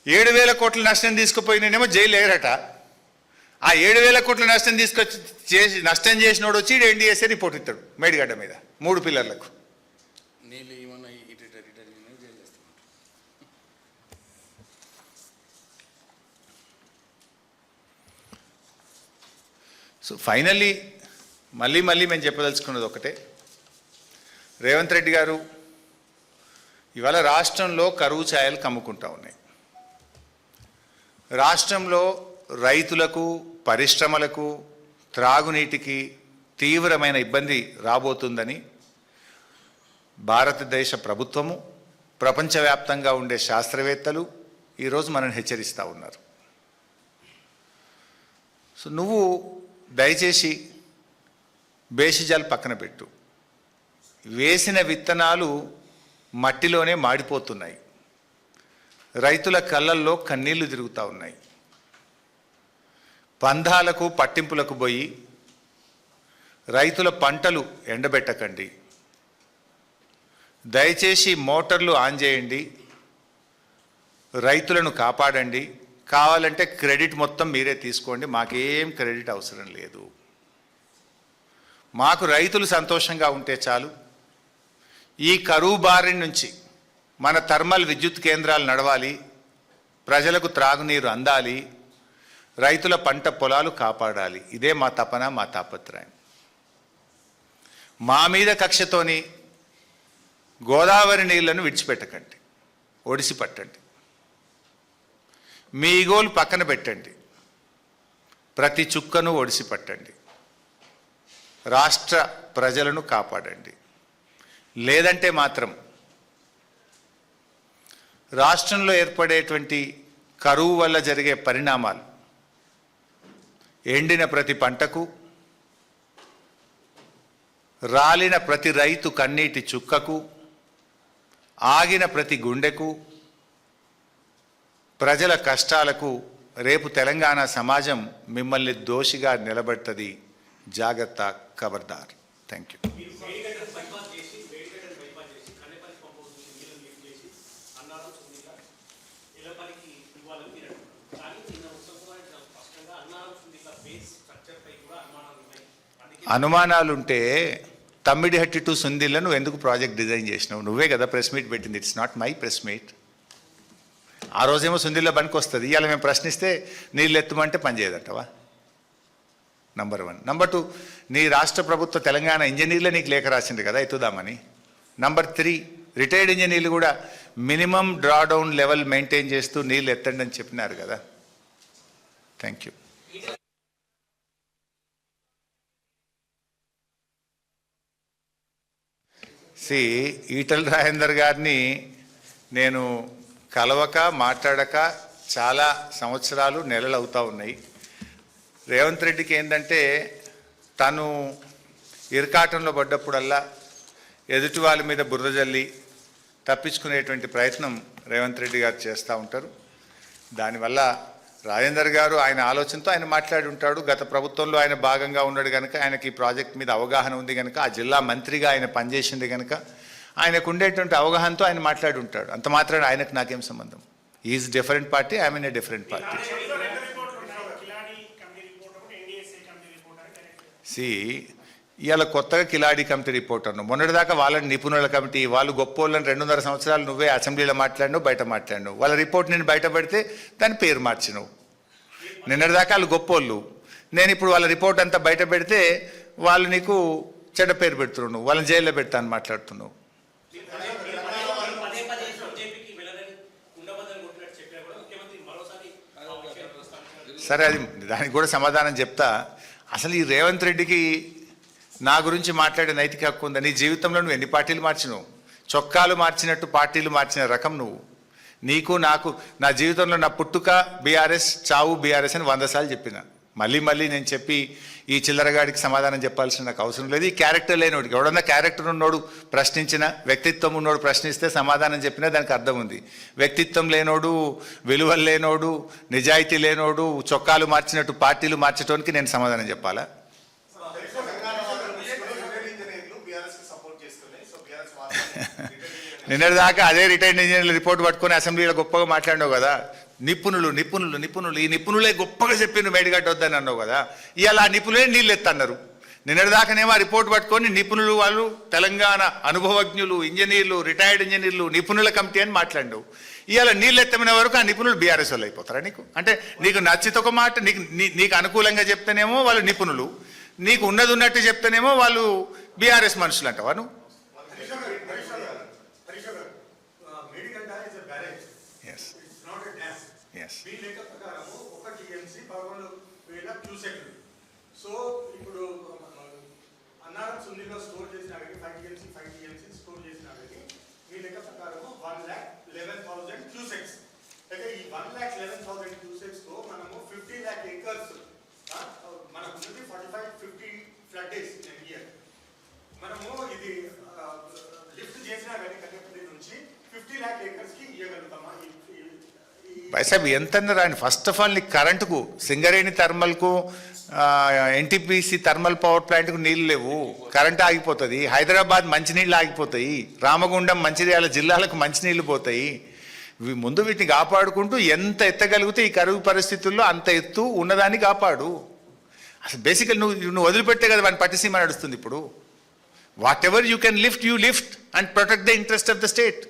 7,000 కోట్ల నష్టం తీసుకుపోయినేమో జైలు లేరట. ఆ 7,000 కోట్ల నష్టం నష్టం చేసినోడు వచ్చి ఎన్డీఎస్ఏ రిపోర్ట్ ఇస్తాడు మేడిగడ్డ మీద 3 పిల్లర్లకు. సో ఫైనల్లీ మళ్ళీ మేము చెప్పదలుచుకున్నది ఒకటే. రేవంత్ రెడ్డి గారు, ఇవాళ రాష్ట్రంలో కరువు ఛాయలు కమ్ముకుంటా ఉన్నాయి. రాష్ట్రంలో రైతులకు, పరిశ్రమలకు, త్రాగునీటికి తీవ్రమైన ఇబ్బంది రాబోతుందని భారతదేశ ప్రభుత్వము, ప్రపంచవ్యాప్తంగా ఉండే శాస్త్రవేత్తలు ఈరోజు మనల్ని హెచ్చరిస్తూ ఉన్నారు. సో నువ్వు దయచేసి బేసిజాలు పక్కన పెట్టు. వేసిన విత్తనాలు మట్టిలోనే మాడిపోతున్నాయి. రైతుల కళ్ళల్లో కన్నీళ్లు తిరుగుతూ ఉన్నాయి. పందాలకు పట్టింపులకు పోయి రైతుల పంటలు ఎండబెట్టకండి. దయచేసి మోటార్లు ఆన్ చేయండి, రైతులను కాపాడండి. కావాలంటే క్రెడిట్ మొత్తం మీరే తీసుకోండి, మాకేం క్రెడిట్ అవసరం లేదు. మాకు రైతులు సంతోషంగా ఉంటే చాలు. ఈ కరువు బారి నుంచి మన థర్మల్ విద్యుత్ కేంద్రాలు నడవాలి, ప్రజలకు త్రాగునీరు అందాలి, రైతుల పంట పొలాలు కాపాడాలి. ఇదే మా తపన, మా తాపత్రయం. మా మీద కక్షతోని గోదావరి నీళ్లను విడిచిపెట్టకండి, ఒడిసి పట్టండి. మీ ఈగోలు పక్కన పెట్టండి, ప్రతి చుక్కను ఒడిసి పట్టండి. రాష్ట్ర ప్రజలను కాపాడండి. లేదంటే మాత్రం రాష్ట్రంలో ఏర్పడేటువంటి కరువు వల్ల జరిగే పరిణామాలు, ఎండిన ప్రతి పంటకు, రాలిన ప్రతి రైతు కన్నీటి చుక్కకు, ఆగిన ప్రతి గుండెకు, ప్రజల కష్టాలకు రేపు తెలంగాణ సమాజం మిమ్మల్ని దోషిగా నిలబెడుతుంది. జాగ్రత్త, ఖబర్దార్. Thank you. అనుమానాలుంటే తమ్మిడిహట్టి టు సుందిల్లో నువ్వు ఎందుకు ప్రాజెక్ట్ డిజైన్ చేసినావు? నువ్వే కదా ప్రెస్ మీట్ పెట్టింది. It's not my press meet. ఆ రోజేమో సుందిల్లో బండికి వస్తుంది, ఇవాళ మేము ప్రశ్నిస్తే నీళ్ళు ఎత్తమంటే పనిచేయదంటవా? నంబర్ 1. నంబర్ 2, నీ రాష్ట్ర ప్రభుత్వ తెలంగాణ ఇంజనీర్లే నీకు లేఖ రాసింది కదా ఎత్తుదామని. నంబర్ 3, రిటైర్డ్ ఇంజనీర్లు కూడా మినిమం డ్రాడౌన్ లెవెల్ మెయింటైన్ చేస్తూ నీళ్ళు ఎత్తండి అని చెప్పినారు కదా. Thank you. ఈటల రాజేందర్ గారిని నేను కలవక మాట్లాడక చాలా సంవత్సరాలు నెలలు అవుతూ ఉన్నాయి. రేవంత్ రెడ్డికి ఏంటంటే తను ఇరకాటంలో పడ్డప్పుడల్లా ఎదుటి వాళ్ళ మీద బురద జల్లి తప్పించుకునేటువంటి ప్రయత్నం రేవంత్ రెడ్డి గారు చేస్తూ ఉంటారు. దానివల్ల రాజేందర్ గారు ఆయన ఆలోచనతో ఆయన మాట్లాడి ఉంటాడు. గత ప్రభుత్వంలో ఆయన భాగంగా ఉన్నాడు కనుక ఆయనకి ఈ ప్రాజెక్ట్ మీద అవగాహన ఉంది కనుక, ఆ జిల్లా మంత్రిగా ఆయన పనిచేసింది కనుక ఆయనకు ఉండేటువంటి అవగాహనతో ఆయన మాట్లాడి ఉంటాడు. అంత మాత్రాన ఆయనకు నాకేం సంబంధం? Is different party, I'm in a different party. ఇవాళ కొత్తగా కిలాడి కమిటీ రిపోర్ట్ అన్నావు. మొన్నటిదాకా వాళ్ళని నిపుణుల కమిటీ, వాళ్ళు గొప్ప వాళ్ళని 2.5 సంవత్సరాలు నువ్వే అసెంబ్లీలో మాట్లాడినావు, బయట మాట్లాడినావు. వాళ్ళ రిపోర్ట్ నేను బయట పెడితే దాని పేరు మార్చినావు. నిన్నటిదాకా వాళ్ళు గొప్పోళ్ళు, నేను ఇప్పుడు వాళ్ళ రిపోర్ట్ అంతా బయట పెడితే వాళ్ళు నీకు చెడ్డ పేరు పెడుతున్నావు, నువ్వు వాళ్ళని జైల్లో పెడతా అని మాట్లాడుతున్నావు. సరే, అది దానికి కూడా సమాధానం చెప్తా. అసలు ఈ రేవంత్ రెడ్డికి నా గురించి మాట్లాడే నైతిక హక్కు ఉందా? నీ జీవితంలో నువ్వు ఎన్ని పార్టీలు మార్చినావు? చొక్కాలు మార్చినట్టు పార్టీలు మార్చిన రకం నువ్వు. నీకు నాకు నా జీవితంలో నా పుట్టుక బీఆర్ఎస్, చావు బీఆర్ఎస్ అని 100 సార్లు చెప్పిన. మళ్ళీ నేను చెప్పి ఈ చిల్లరగాడికి సమాధానం చెప్పాల్సిన నాకు అవసరం లేదు. ఈ క్యారెక్టర్ లేనోడికి, ఎవడన్నా క్యారెక్టర్ ఉన్నోడు ప్రశ్నించిన, వ్యక్తిత్వం ఉన్నోడు ప్రశ్నిస్తే సమాధానం చెప్పినా దానికి అర్థం ఉంది. వ్యక్తిత్వం లేనోడు, విలువలు లేనోడు, నిజాయితీ లేనోడు చొక్కాలు మార్చినట్టు పార్టీలు మార్చడానికి నేను సమాధానం చెప్పాలా? నిన్నటిదాకా అదే రిటైర్డ్ ఇంజనీర్ల రిపోర్ట్ పట్టుకొని అసెంబ్లీలో గొప్పగా మాట్లాడినావు కదా. నిపుణులు నిపుణులు నిపుణులు ఈ నిపుణులే గొప్పగా చెప్పి నువ్వు మేడిగట్ట వద్దని అన్నావు కదా. ఇవాళ ఆ నిపుణులే నీళ్ళు ఎత్తన్నారు. నిన్నటిదాకానేమో ఆ రిపోర్ట్ పట్టుకొని నిపుణులు వాళ్ళు తెలంగాణ అనుభవజ్ఞులు, ఇంజనీర్లు, రిటైర్డ్ ఇంజనీర్లు, నిపుణుల కమిటీ అని మాట్లాడినావు. ఇవాళ నీళ్ళు ఎత్తమైన వరకు ఆ నిపుణులు బీఆర్ఎస్ వాళ్ళు అయిపోతారా నీకు? అంటే నీకు నచ్చితే ఒక మాట, నీకు అనుకూలంగా చెప్తేనేమో వాళ్ళు నిపుణులు, నీకు ఉన్నది ఉన్నట్టు చెప్తేనేమో వాళ్ళు బీఆర్ఎస్ మనుషులు అంటావా నువ్వు? సో ఇప్పుడు అన్నారం సుందిలో స్టోర్ చేసిన 5 TMC స్టోర్ చేసిన మీ లెక్క ప్రకారం 1,11,000 క్యూసెక్స్. అయితే ఈ 1,11,000 క్యూసెక్స్ తో మనము 50 lakh acres, మనకు ఉన్నది 45-50 ఫ్లడ్ డేస్ ఇన్ ఇయర్. మనము ఇది లిఫ్ట్ చేసినా కానీ కన్యాకుమారి నుంచి 50 lakh acres కి ఇవ్వగలుగుతామా? వైసాబ్ ఎంత రాని. ఫస్ట్ ఆఫ్ ఆల్ నీకు కరెంటుకు సింగరేణి థర్మల్కు ఎన్టీపీసీ థర్మల్ పవర్ ప్లాంట్కు నీళ్ళు లేవు, కరెంట్ ఆగిపోతుంది. హైదరాబాద్ మంచినీళ్ళు ఆగిపోతాయి, రామగుండం మంచిర్యాల జిల్లాలకు మంచినీళ్ళు పోతాయి. ముందు వీటిని కాపాడుకుంటూ ఎంత ఎత్తగలిగితే ఈ కరువు పరిస్థితుల్లో అంత ఎత్తు ఉన్నదాన్ని కాపాడు. అసలు బేసికల్ నువ్వు వదిలిపెట్టే కదా వాడిని పట్టిసీమ నడుస్తుంది. ఇప్పుడు what ever you can lift, you lift and protect the interest of the state.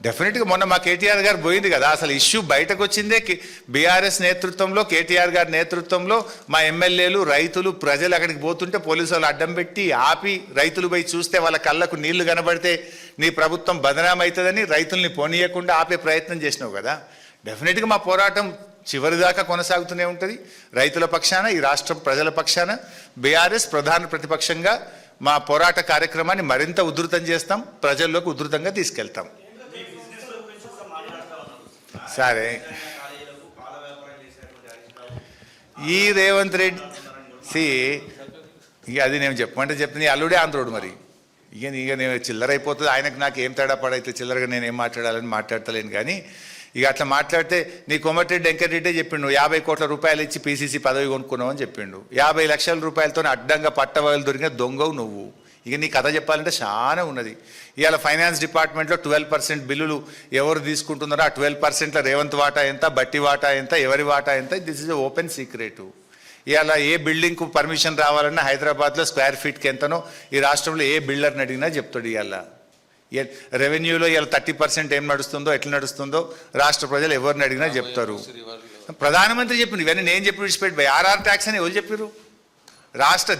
డెఫినెట్గా మొన్న మా కేటీఆర్ గారు పోయింది కదా, అసలు ఇష్యూ బయటకు వచ్చిందే బీఆర్ఎస్ నేతృత్వంలో, కేటీఆర్ గారి నేతృత్వంలో. మా ఎమ్మెల్యేలు, రైతులు, ప్రజలు అక్కడికి పోతుంటే పోలీసు వాళ్ళు అడ్డం పెట్టి ఆపి, రైతులు పోయి చూస్తే వాళ్ళ కళ్ళకు నీళ్లు కనబడితే నీ ప్రభుత్వం బదనాం అవుతుందని రైతుల్ని పోనీయకుండా ఆపే ప్రయత్నం చేసినావు కదా. డెఫినెట్గా మా పోరాటం చివరిదాకా కొనసాగుతూనే ఉంటుంది. రైతుల పక్షాన, ఈ రాష్ట్ర ప్రజల పక్షాన బీఆర్ఎస్ ప్రధాన ప్రతిపక్షంగా మా పోరాట కార్యక్రమాన్ని మరింత ఉధృతం చేస్తాం, ప్రజల్లోకి ఉధృతంగా తీసుకెళ్తాం. సరే, ఈ రేవంత్ రెడ్డి ఇక అది నేను చెప్పమంటే చెప్తే అల్లుడే ఆంధ్రోడు. మరి ఇక నేను చిల్లర అయిపోతుంది. ఆయనకు నాకు ఏం తేడా పడైతే చిల్లరగా నేను ఏం మాట్లాడాలని మాట్లాడతలేను. కానీ ఇక అట్లా మాట్లాడితే నీ కోమటిరెడ్డి వెంకటరెడ్డి చెప్పిండు 50 కోట్ల రూపాయలు ఇచ్చి పీసీసీ పదవి కొనుక్కున్నావు అని చెప్పిండు. 50 లక్షల రూపాయలతో అడ్డంగా పట్టవయలు దొరికిన దొంగవు నువ్వు. ఇక నీ కథ చెప్పాలంటే చాలా ఉన్నది. ఇవాళ ఫైనాన్స్ డిపార్ట్మెంట్లో 12% బిల్లులు ఎవరు తీసుకుంటున్నారో ఆ 12%లో రేవంత్ వాటా ఎంత, బట్టి వాటా ఎంత, ఎవరి వాటా ఎంత, దిస్ ఇస్ ఓపెన్ సీక్రెట్. ఇవాళ ఏ బిల్డింగ్కు పర్మిషన్ రావాలన్నా హైదరాబాద్లో స్క్వేర్ ఫీట్కి ఎంతనో ఈ రాష్ట్రంలో ఏ బిల్డర్ని అడిగినా చెప్తాడు. ఇవాళ రెవెన్యూలో ఇవాళ 30% ఏం నడుస్తుందో ఎట్లా నడుస్తుందో రాష్ట్ర ప్రజలు ఎవరిని అడిగినా చెప్తారు. ప్రధానమంత్రి చెప్పింది, ఇవన్నీ నేను చెప్పి విడిచిపెట్టి ఆర్ఆర్ ట్యాక్స్ అని ఎవరు చెప్పారు?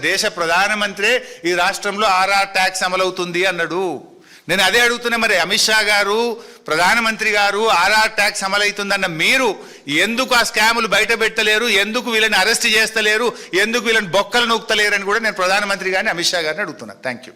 దేశ ప్రధానమంత్రే ఈ రాష్ట్రంలో ఆర్ఆర్ ట్యాక్స్ అమలవుతుంది అన్నాడు. నేను అదే అడుగుతున్నా, మరి అమిత్ షా గారు ప్రధానమంత్రి గారు ఆర్ఆర్ ట్యాక్స్ అమలవుతుందన్న మీరు ఎందుకు ఆ స్కాములు బయట పెట్టలేరు? ఎందుకు వీళ్ళని అరెస్ట్ చేస్తలేరు? ఎందుకు వీళ్ళని బొక్కలు నూకుతలేరు అని కూడా నేను ప్రధానమంత్రి గారిని అమిత్ షా గారిని అడుగుతున్నా. Thank you.